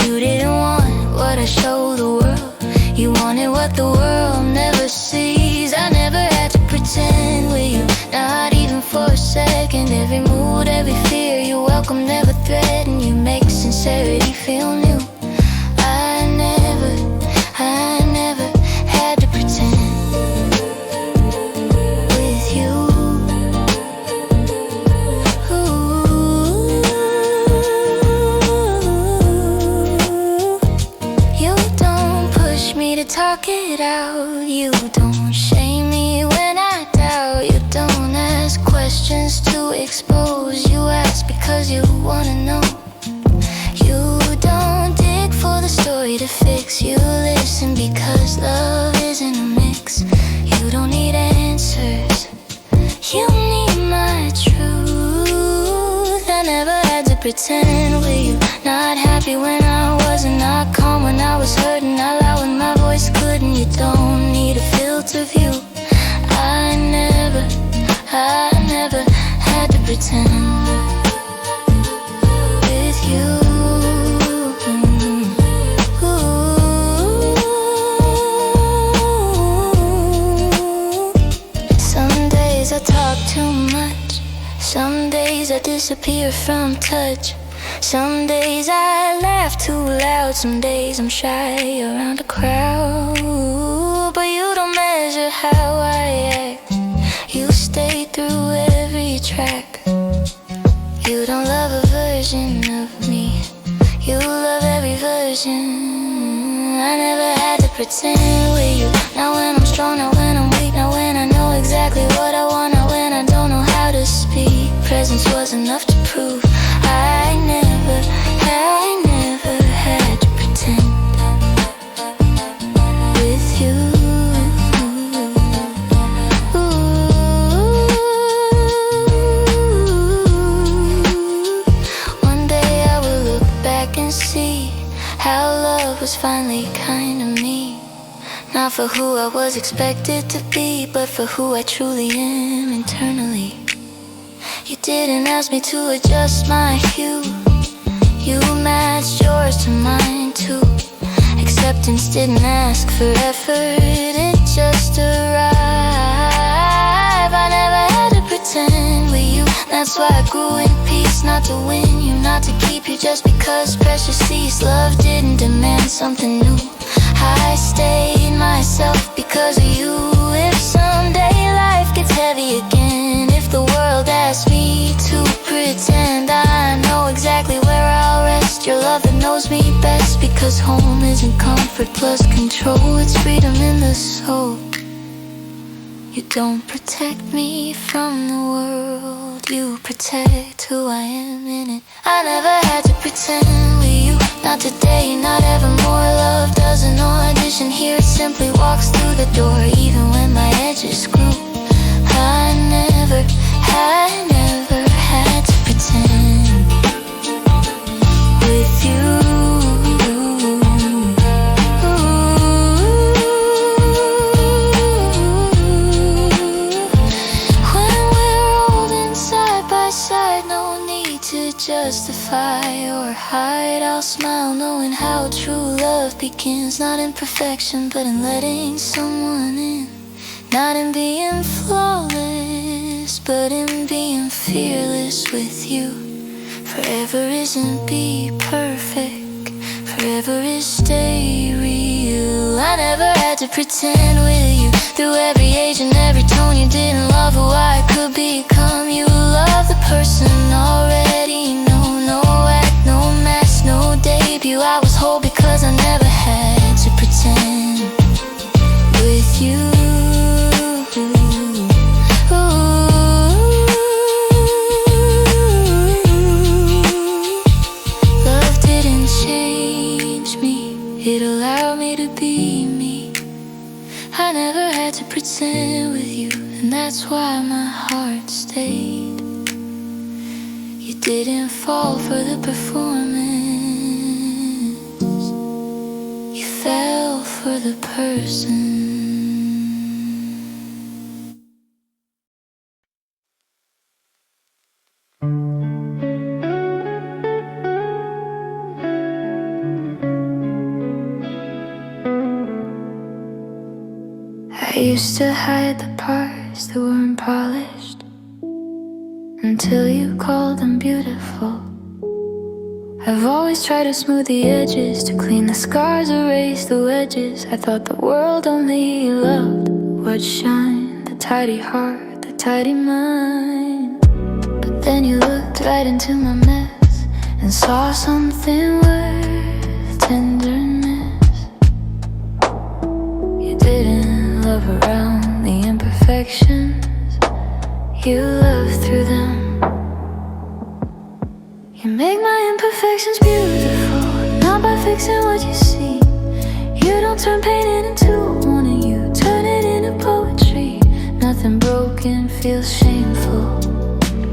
You didn't want what I show the world, you wanted what the world never sees. I never had to pretend with you, not even for a second. Every mood, every fear, you welcome, never threaten. You make sincerity feel new. I never had to pretend with you. You don't push me to talk it out, you don't shame me when I doubt. You don't ask questions to expose. You ask because you wanna know. You don't dig for the story to fix. You listen because love isn't a mix. You don't need answers, you need my truth. I never had to pretend with you. Not happy when I wasn't, not calm when I was hurting, not loud when my voice couldn't. You don't need a filter view. I never had to pretend with you. Some days I talk too much, some days I disappear from touch. Some days I laugh too loud, some days I'm shy around a crowd. But you don't measure how I act, you stay through every track. You don't love a version of me, you love every version. I never had to pretend with you. Not when I'm strong, not when I'm weak, not when I know exactly what I want, not when I don't know how to speak. Presence was enough to prove I never had to pretend with you. One day I will look back and see how love was finally kind to me. Not for who I was expected to be, but for who I truly am internally. You didn't ask me to adjust my hue, you matched yours to mine too. Acceptance didn't ask for effort, it just arrived. I never had to pretend with you. That's why I grew in peace, not to win you, not to keep you just because pressure ceased. Love didn't demand something new, I stayed myself because of you. If someday life gets heavy again, if the world asks me to pretend, I know exactly where I'll rest. Your love that knows me best, because home isn't comfort plus control, it's freedom in the soul. You don't protect me from the world, you protect who I am in it. I never had to pretend with you, not today, not evermore. Love doesn't audition here, it simply walks through the door, even when my edges grew. I never had to pretend with you. Justify or hide, I'll smile knowing how true love begins. Not in perfection, but in letting someone in. Not in being flawless, but in being fearless with you. Forever isn't be perfect, forever is stay real. I never had to pretend with you. Through every age and every tone, you didn't love who I could become. You love the person already know. No act, no mask, no debut. I was whole because I never had to pretend with you. Love didn't change me, it allowed me to be me. I never had to pretend with you, and that's why my heart stayed. You didn't fall for the performance, you fell for the person. I used to hide the parts that weren't polished until you called them beautiful. I've always tried to smooth the edges, to clean the scars, erase the wedges. I thought the world only loved what shined, the tidy heart, the tidy mind. But then you looked right into my mess and saw something worth tenderness. You didn't love around the imperfections, you loved through them. feels shameful.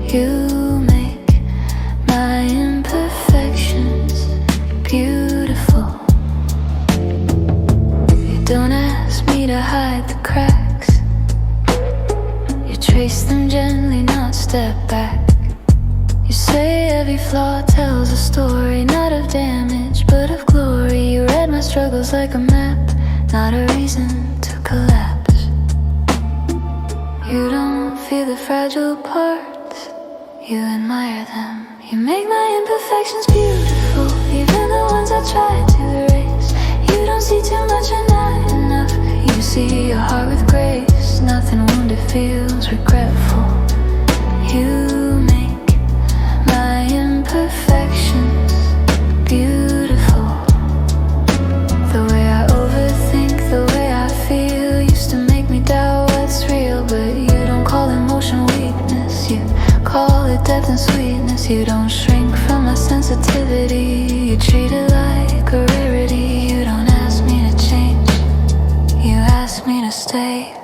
You make my imperfections beautiful. You don't ask me to hide the cracks. You trace them gently, not step back. You say every flaw tells a story, not of damage, but of glory. You read my struggles like a map, not a reason to collapse. You don't feel the fragile parts, you admire them. You make my imperfections beautiful, even the ones I try to erase. You don't see too much or not enough. You see a heart with grace, nothing wounded feels regretful. You make my imperfections beautiful. The way I overthink, the way I feel used to make me doubt what's real. But you don't call emotion weakness, you call it depth and sweetness. You don't shrink from my sensitivity, you treat it like a rarity. You don't ask me to change, you ask me to stay.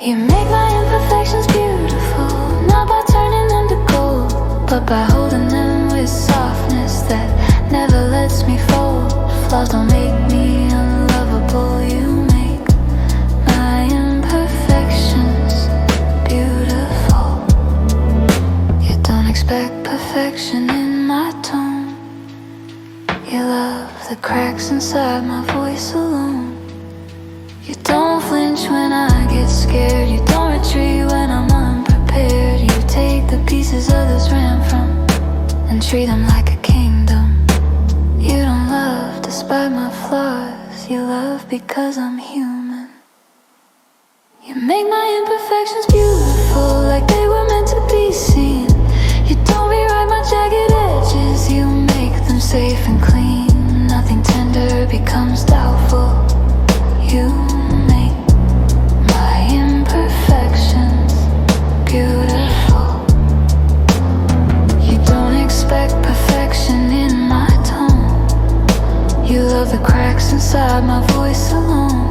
You make my imperfections beautiful, not by turning them to gold, but by holding them with softness that never lets me fold. Flaws don't make me unlovable. You make my imperfections beautiful. You don't expect perfection in my tone. You love the cracks inside my voice alone. You don't flinch when I get scared. You don't retreat when I'm unprepared. You take the pieces others ran from and treat them like a kingdom. You don't love despite my flaws, you love because I'm human. You make my imperfections beautiful, like they were meant to be seen. You don't rewrite my jagged edges, you make them safe and clean. Nothing tender becomes doubtful. You make my imperfections beautiful. You don't expect perfection in my tone. You love the cracks inside my voice alone.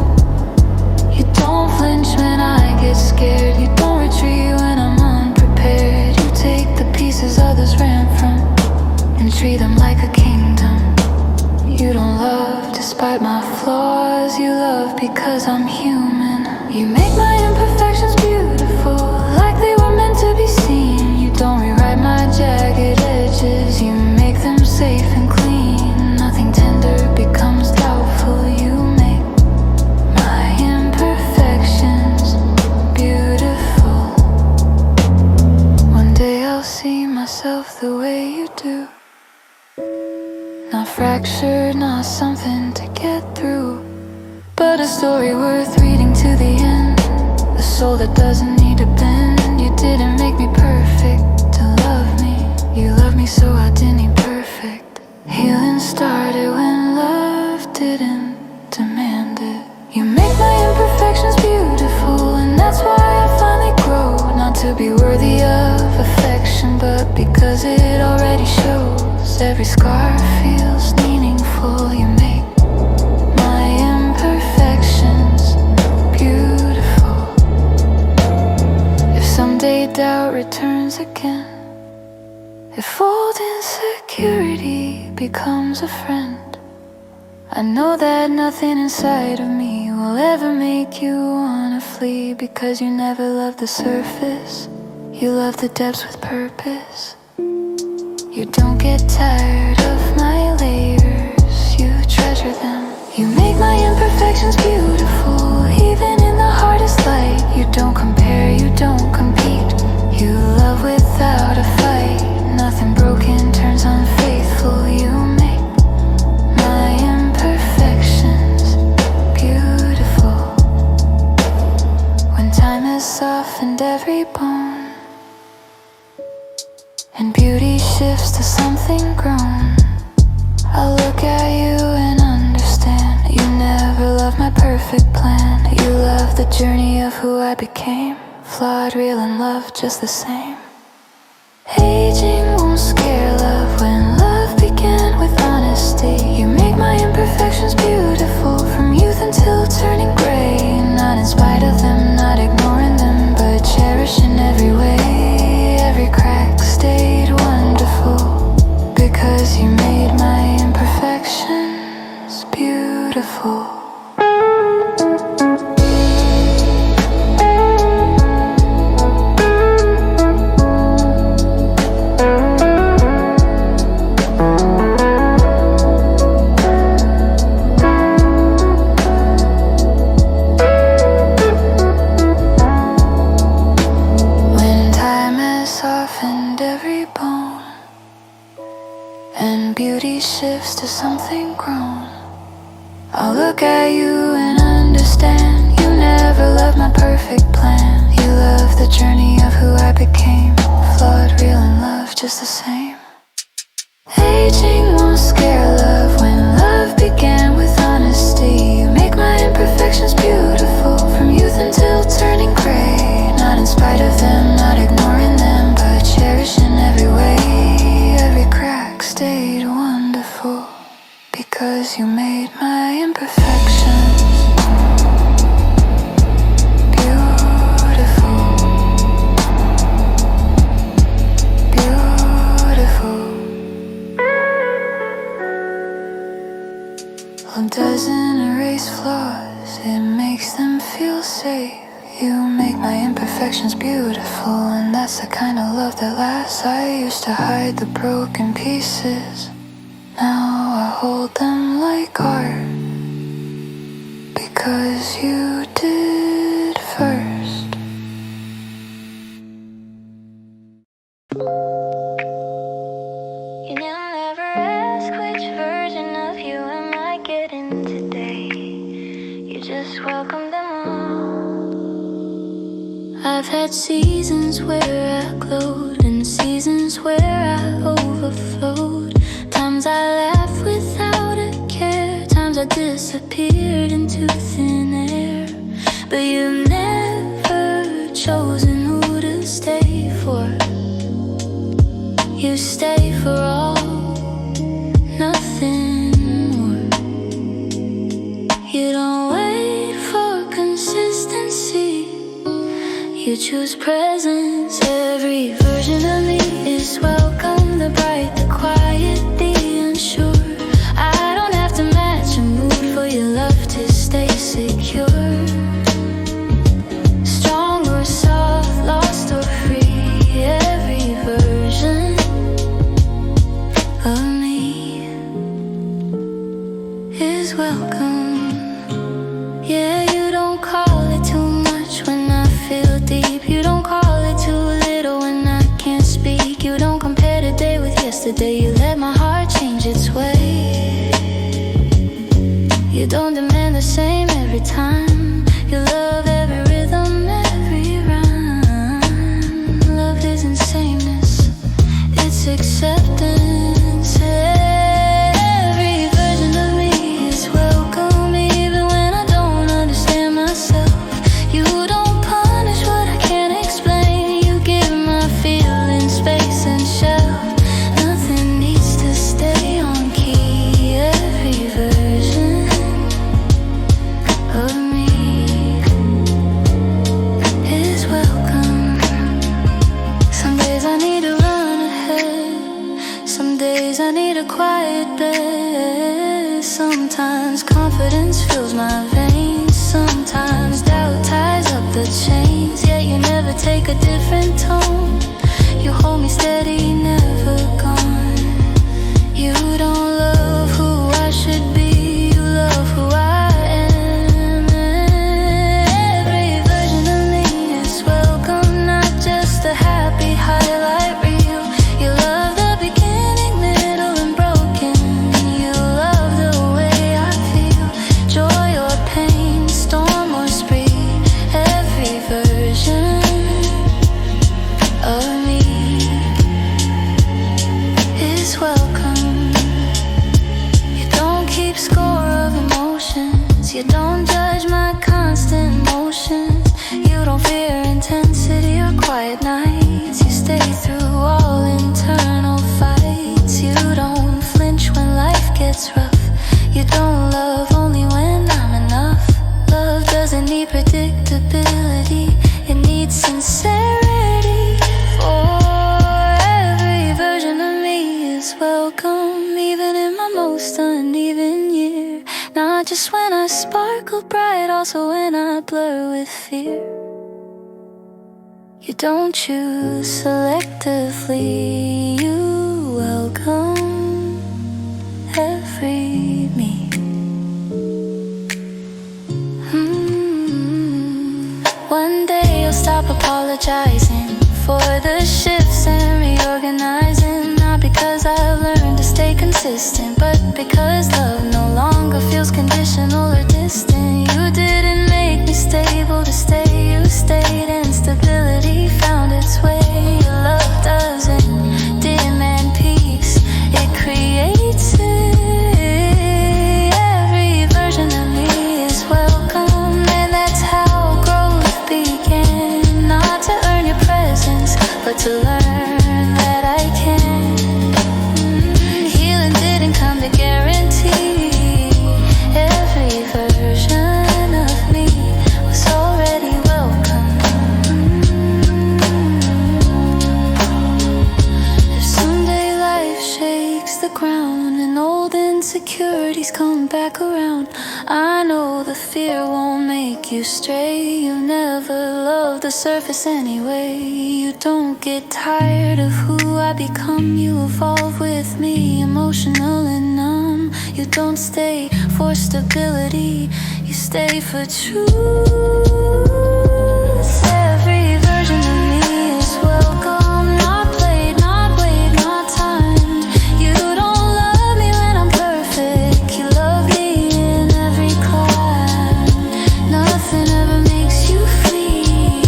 You don't flinch when I get scared. You don't retreat when I'm unprepared. You take the pieces others ran from and treat them like a kingdom. You don't love despite my flaws, you love because I'm human. You make my imperfections beautiful, like they were meant to be seen. You don't rewrite my jagged edges, you make them safe and clean. Nothing tender becomes doubtful. You make my imperfections beautiful. One day I'll see myself the way you do. Not fractured, not something to get through, but a story worth reading to the end. A soul that doesn't need to bend. You didn't make me perfect to love me. You love me so I didn't need perfect. Healing started when love didn't demand it. You make my imperfections beautiful, and that's why I finally grow. Not to be worthy of affection, but because it already shows. Every scar feels meaningful. You make my imperfections beautiful. If someday doubt returns again, if old insecurity becomes a friend, I know that nothing inside of me will ever make you wanna flee. Because you never loved the surface, you love the depths with purpose. You don't get tired of my layers, you treasure them. You make my imperfections beautiful, even in the hardest light. You don't compare, you don't compete. You love without a fight. Nothing broken turns unfaithful. You make my imperfections beautiful. When time has softened every bone and beauty shifts to something grown, I look at you and understand. You never loved my perfect plan. You love the journey of who I became. Flawed, real, and loved just the same. Aging won't scare love when love began with honesty. You make my imperfections beautiful, from youth until turning gray. Not in spite of them, not ignoring them, but cherishing every behind every bone, and beauty shifts to something grown. I'll look at you and understand you never loved my perfect plan. You love the journey of who I became, flawed, real, and love just the same. Aging won't scare love when love began with honesty. You make my imperfections beautiful, from youth until turning gray. Not in spite of them, not ignoring them, but cherishing every way. Every crack stayed wonderful, because you made my imperfections beautiful. Beautiful. Love doesn't erase flaws, it makes them feel safe. You make my imperfections beautiful, and that's the kind of love that lasts. I used to hide the broken pieces, now I hold them like art, because you did first. You never ask which version of you am I getting today. You just welcome them all. I've had seasons where I glowed and seasons where I overflowed. Times I laughed without a care, times I disappeared into thin air. But you've never chosen who to stay for. You stay for all, nothing more. You don't wait for consistency, you choose presence. Every version of me is welcome, the bright, the quiet, the unsure. I don't have to match a mood for your love to stay secure. Strong or soft, lost or free, every version of me is welcome. Yeah, you don't call it too much when I feel deep. You don't call it too little when I can't speak. You don't compare today with yesterday. You let my heart change its way. You don't demand the same every time. You love every rhythm, every rhyme. Love isn't sameness, it's acceptance. Every version of me is welcome, even when I don't understand myself. You don't punish what I can't explain. You give my feelings space and shelf. Nothing needs to stay on key. Every version of me is welcome. Some days I need to run ahead, some days I need a quiet bed. Sometimes confidence fills my veins, sometimes doubt ties up the chains. Yet you never take a different tone. You hold me steady, never gone. You don't love who I should be, you love who I am. Every version of me is welcome, not just a happy highlight reel. You love the beginning, middle, and broken. You love the way I feel, joy or pain, storm or spree. Every version of me is welcome. You don't keep score of emotions, you don't judge my constant motion. You don't fear intensity or quiet nights. You stay through all internal fights. You don't flinch when life gets rough. You don't love only when I'm enough. Love doesn't need predictability, it needs sincerity. For every version of me is welcome, even in my most uneven year. Not just when I sparkle bright, also when I blur with fear. You don't choose selectively, you welcome every me. One day you'll stop apologizing for the shifts and reorganizing. consistent. But because love no longer feels conditional or distant, you didn't make me stable to stay. You stayed and stability found its way. Your love doesn't dim and peaks, it creates it. Every version of me is welcome, and that's how growth began. Not to earn your presence, but to learn that I can. Healing didn't come to guarantee. Every version of me was already welcome. If someday life shakes the ground and old insecurities come back around, I know the fear won't make you stray. You never loved the surface anyway. You don't get tired of who I become. You evolve with me, emotional and numb. You don't stay for stability, you stay for truth. Every version of me is welcome. Not played, not weighed, not timed. You don't love me when I'm perfect, you love me in every climb. Nothing ever makes you free.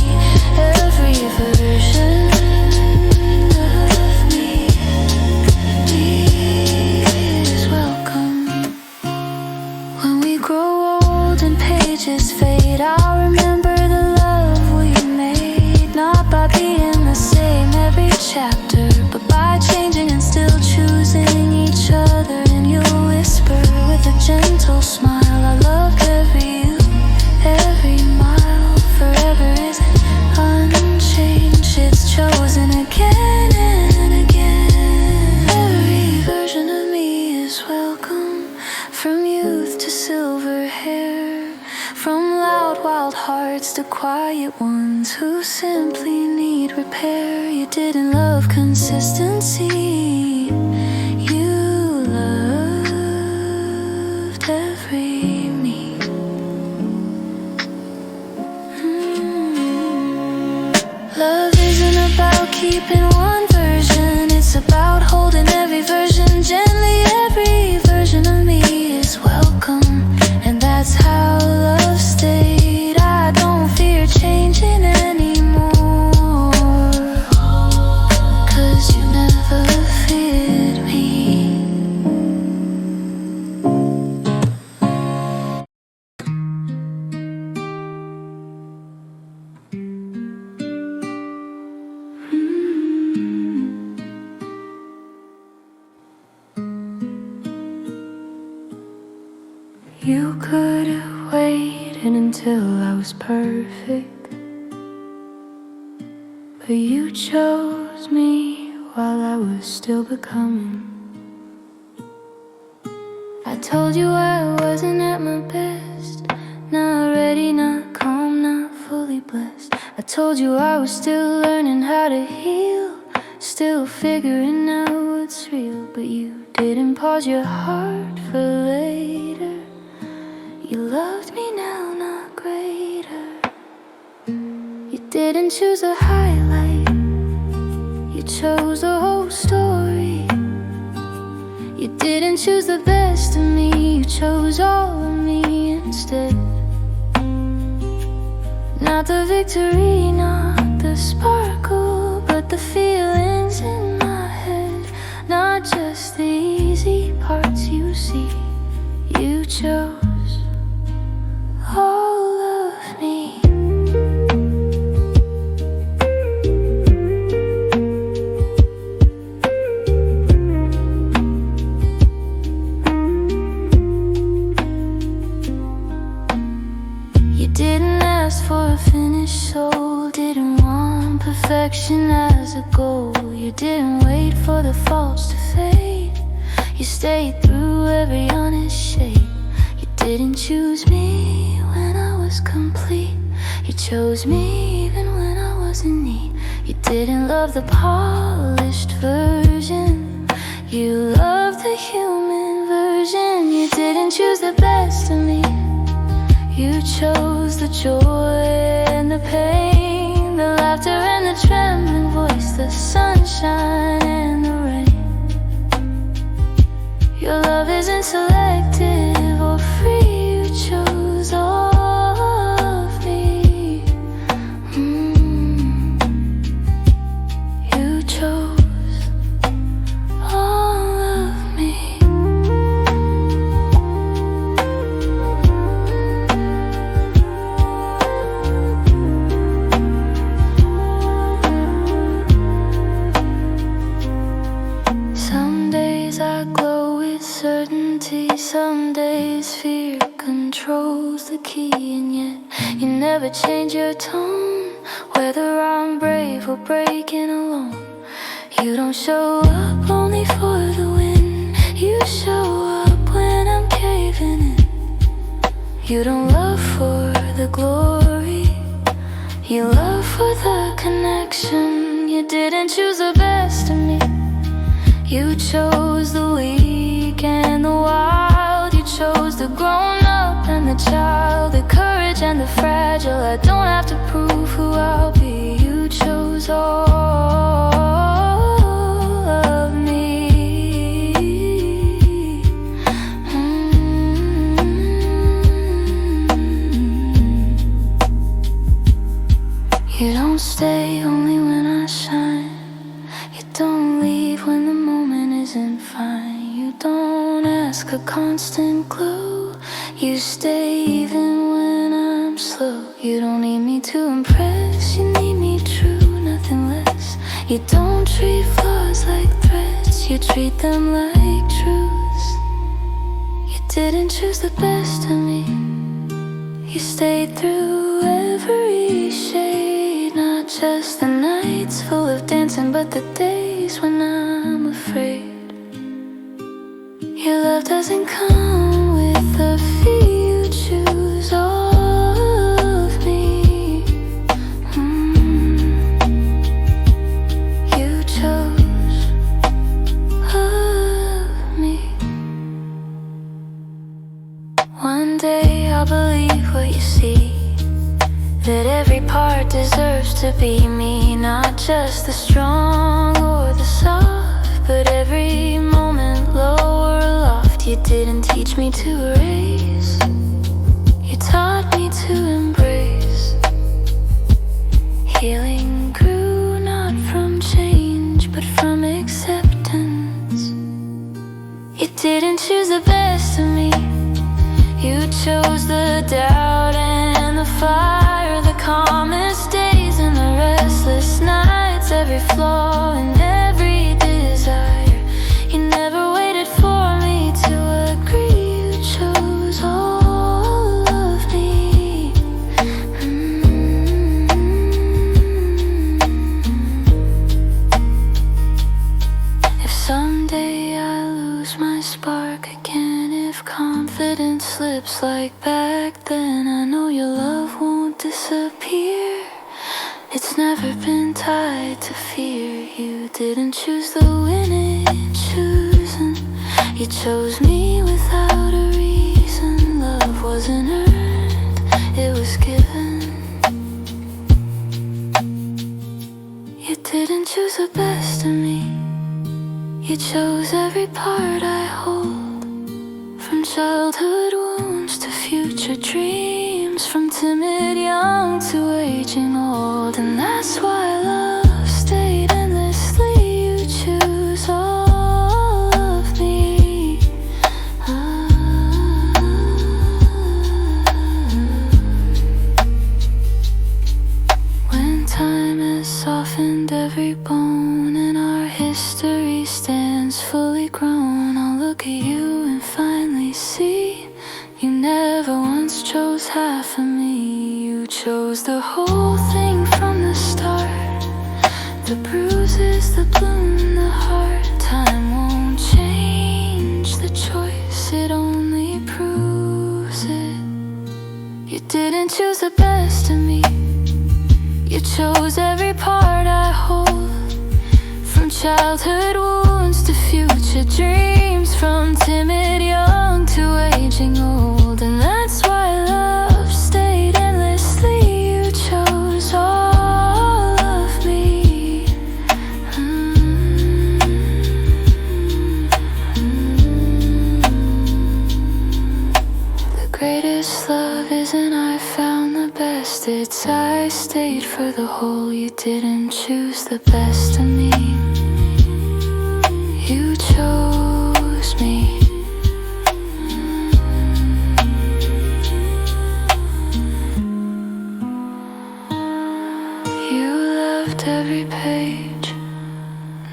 Every version of me is welcome. When we grow old and pages fade, I'll remember the love we made. Not by being the same every chapter, but by changing and still choosing each other. And you'll whisper with a gentle smile, I loved every you, every mile. Forever isn't unchanged, it's chosen again and again. Every version of me is welcome. From youth to silver hair, from loud wild hearts to quiet ones who simply need repair. You didn't love consistency, you loved every me. Love isn't about keeping one version, it's about holding every version gently. Every version of me is welcome, and that's how love stayed. I don't fear changing anymore, 'cause you never feared me. You could have waited until I was perfect, but you chose me while I was still becoming. I told you I wasn't at my best, not ready, not calm, not fully blessed. I told you I was still learning how to heal, still figuring out what's real. But you didn't pause your heart for later. You loved me now, not greater. You didn't choose a highlight, you chose the whole story. You didn't choose the best of me, you chose all of me instead. Not the victory, not the sparkle, but the feelings in my head. Not just the easy parts you see. You chose all of me. You didn't ask for a finished soul, didn't want perfection as a goal. You didn't wait for the faults to fade, you stayed through every honest shade. You didn't choose me when I was complete, you chose me even when I wasn't neat. You didn't love the polished version, you loved the human version. You didn't choose the best of me, you chose the joy and the pain, the laughter and the trembling voice, the sunshine and the rain. certainty. Some days fear controls the key, and yet you never change your tone. Whether I'm brave or breaking alone, you don't show up only for the win. You show up when I'm caving in. You don't love for the glory, you love for the connection. You didn't choose the best of me, you chose the weak and the wild. You chose the grown-up and the child, the courage and the fragile. I don't have to prove who I'll be. You chose all of me. You don't stay only when I shine. You don't leave when the moment isn't fine. You don't ask a constant glow. You stay even when I'm slow. You don't need me to impress, you need me true, nothing less. You don't treat flaws like threats, you treat them like truths. You didn't choose the best of me, you stayed through every shade. Not just the nights full of dancing, but the days when I'm afraid. Your love doesn't come with a fee, you choose all of me. You chose of me. One day I'll believe what you see, that every part deserves to be me. Not just the strong or the soft, but every moment low or aloft. You didn't teach me to erase, you taught me to embrace. Healing grew not from change, but from acceptance. You didn't choose the best of me, you chose the doubt and the fire, the calmest days and the restless nights, every flaw and every desire. You never waited for me to agree, you chose all of me. If someday I lose my spark again, if confidence slips like back then, I know your love won't disappear. It's never been tied to fear. You didn't choose the winning, choosing. You chose me without a reason. Love wasn't earned, it was given. You didn't choose the best of me, you chose every part I hold. From childhood wounds to future dreams, from timid young to aging old. And that's why love stayed endlessly. You choose all of me. When time has softened every bone and our history stands fully grown, I'll look at you and finally see you never once chose half of me. You chose the whole thing from the start, the bruises, the bloom, the heart. Time won't change the choice, it only proves it. You didn't choose the best of me, you chose every part I hold. From childhood wounds to future dreams, from timid young to aging old. And that's why love stayed endlessly. You chose all of me. The greatest love isn't I found the best, it's I stayed for the whole. You didn't choose the best of me, you chose me. You loved every page,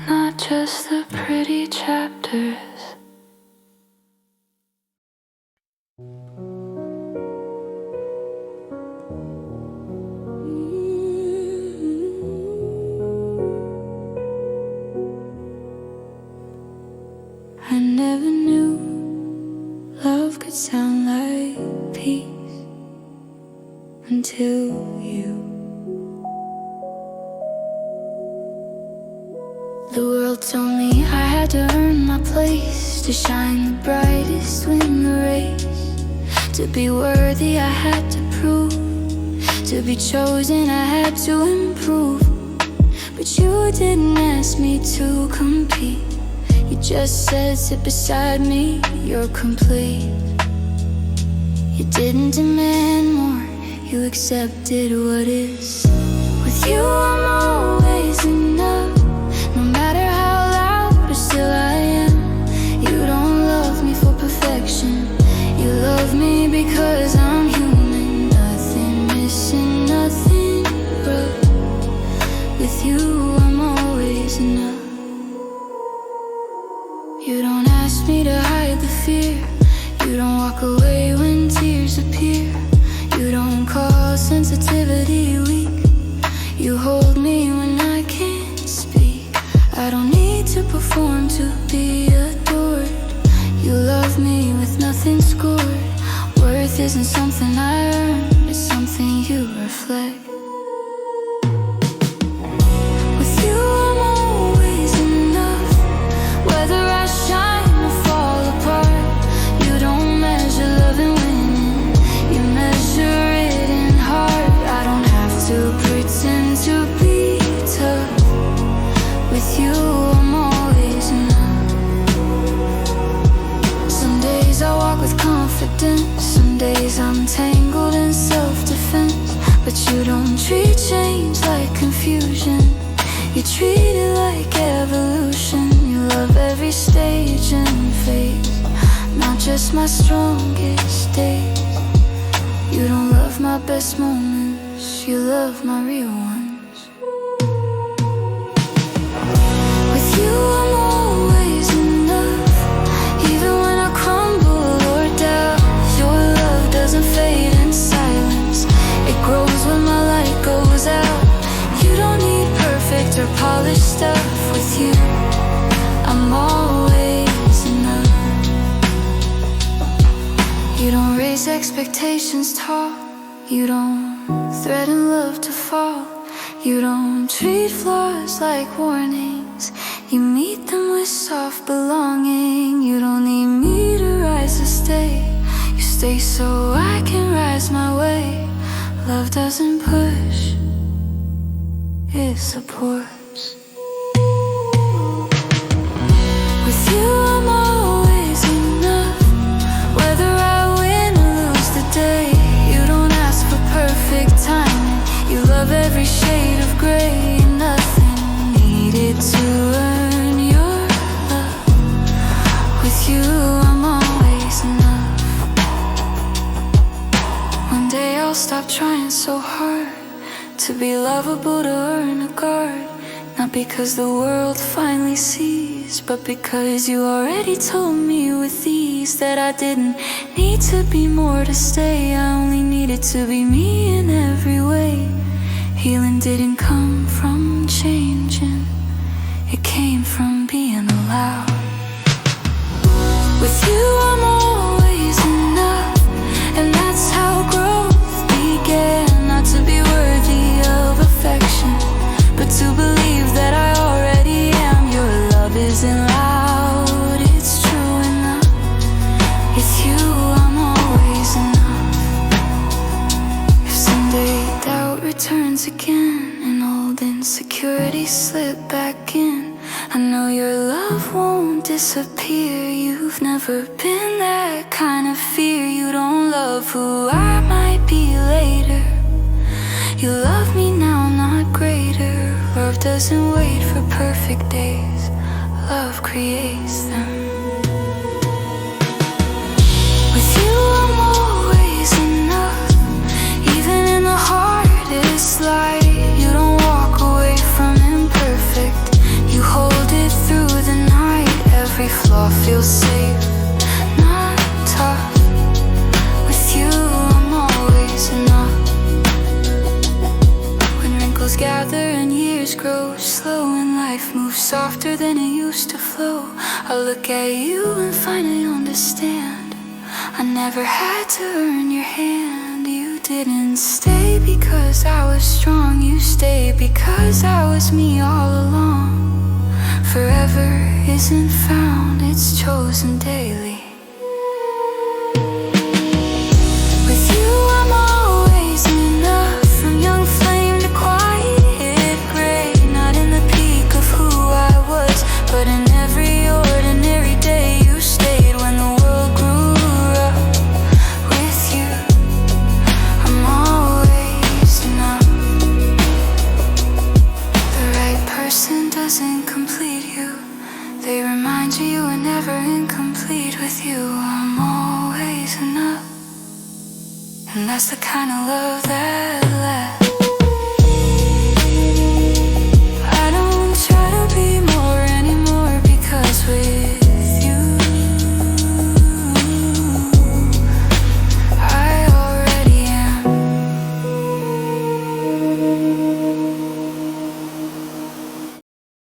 not just the pretty chapters. sound like peace until you. The world told me I had to earn my place, to shine the brightest, win the race. To be worthy I had to prove, to be chosen I had to improve. But you didn't ask me to compete. You just said sit beside me, you're complete. You didn't demand more, you accepted what is. With you I'm always enough. No matter how loud or still I am. You don't love me for perfection, you love me because I'm human. Nothing missing, nothing broke. With you I'm always enough. You don't ask me to hide the fear. You don't walk away when tears appear. You don't call sensitivity weak. You hold me when I can't speak. I don't need to perform to be adored. You love me with nothing scored. Worth isn't something I earn, it's something you reflect. Some days I'm tangled in self-defense. But you don't treat change like confusion. You treat it like evolution. You love every stage and phase, not just my strongest days. You don't love my best moments, you love my real ones. With you I'm always enough. Even when I crumble or doubt, your love doesn't fade in silence. It grows when my light goes out. You don't need perfect or polished stuff. With you, I'm always enough. You don't raise expectations tall. You don't threaten love to fall. You don't treat flaws like warnings. You meet them with soft belonging. You don't need me to rise or stay. You stay so I can rise my way. Love doesn't push, it supports. With you I'm always enough. Whether I win or lose the day. You don't ask for perfect timing. You love every shade of gray. Nothing needed to earn your love. With you I'm always enough. One day I'll stop trying so hard to be lovable, to earn a guard. Not because the world finally sees, but because you already told me with ease that I didn't need to be more to stay. I only needed to be me in every way. Healing didn't come from changing, it came from being allowed. With you I'm always enough. And that's how growth began. Not to be worthy of affection, but to believe that I already am. Your love isn't loud, it's true enough. With you I'm always enough. If someday doubt returns again and old insecurities slip back in, I know your love won't disappear. You've never been that kind of fear. You don't love who I might be later. You love me now, not greater. Love doesn't wait for perfect days, love creates them. With you I'm always enough. Even in the hardest light, you don't walk away from imperfect. You hold it through the night. Every flaw feels safe, not tough. With you I'm always enough. When wrinkles gather and years grow slow and life moves softer than it used to flow, I look at you and finally understand. I never had to earn your hand. You didn't stay because I was strong. You stayed because I was me all along. Forever isn't found, it's chosen daily. With you I'm always enough. From young flame to quiet gray. Not in the peak of who I was, but in every ordinary day. You stayed when the world grew up. With you I'm always enough. The right person doesn't complete you. They remind you you were never incomplete. With you I'm always enough. And that's the kind of love that lasts.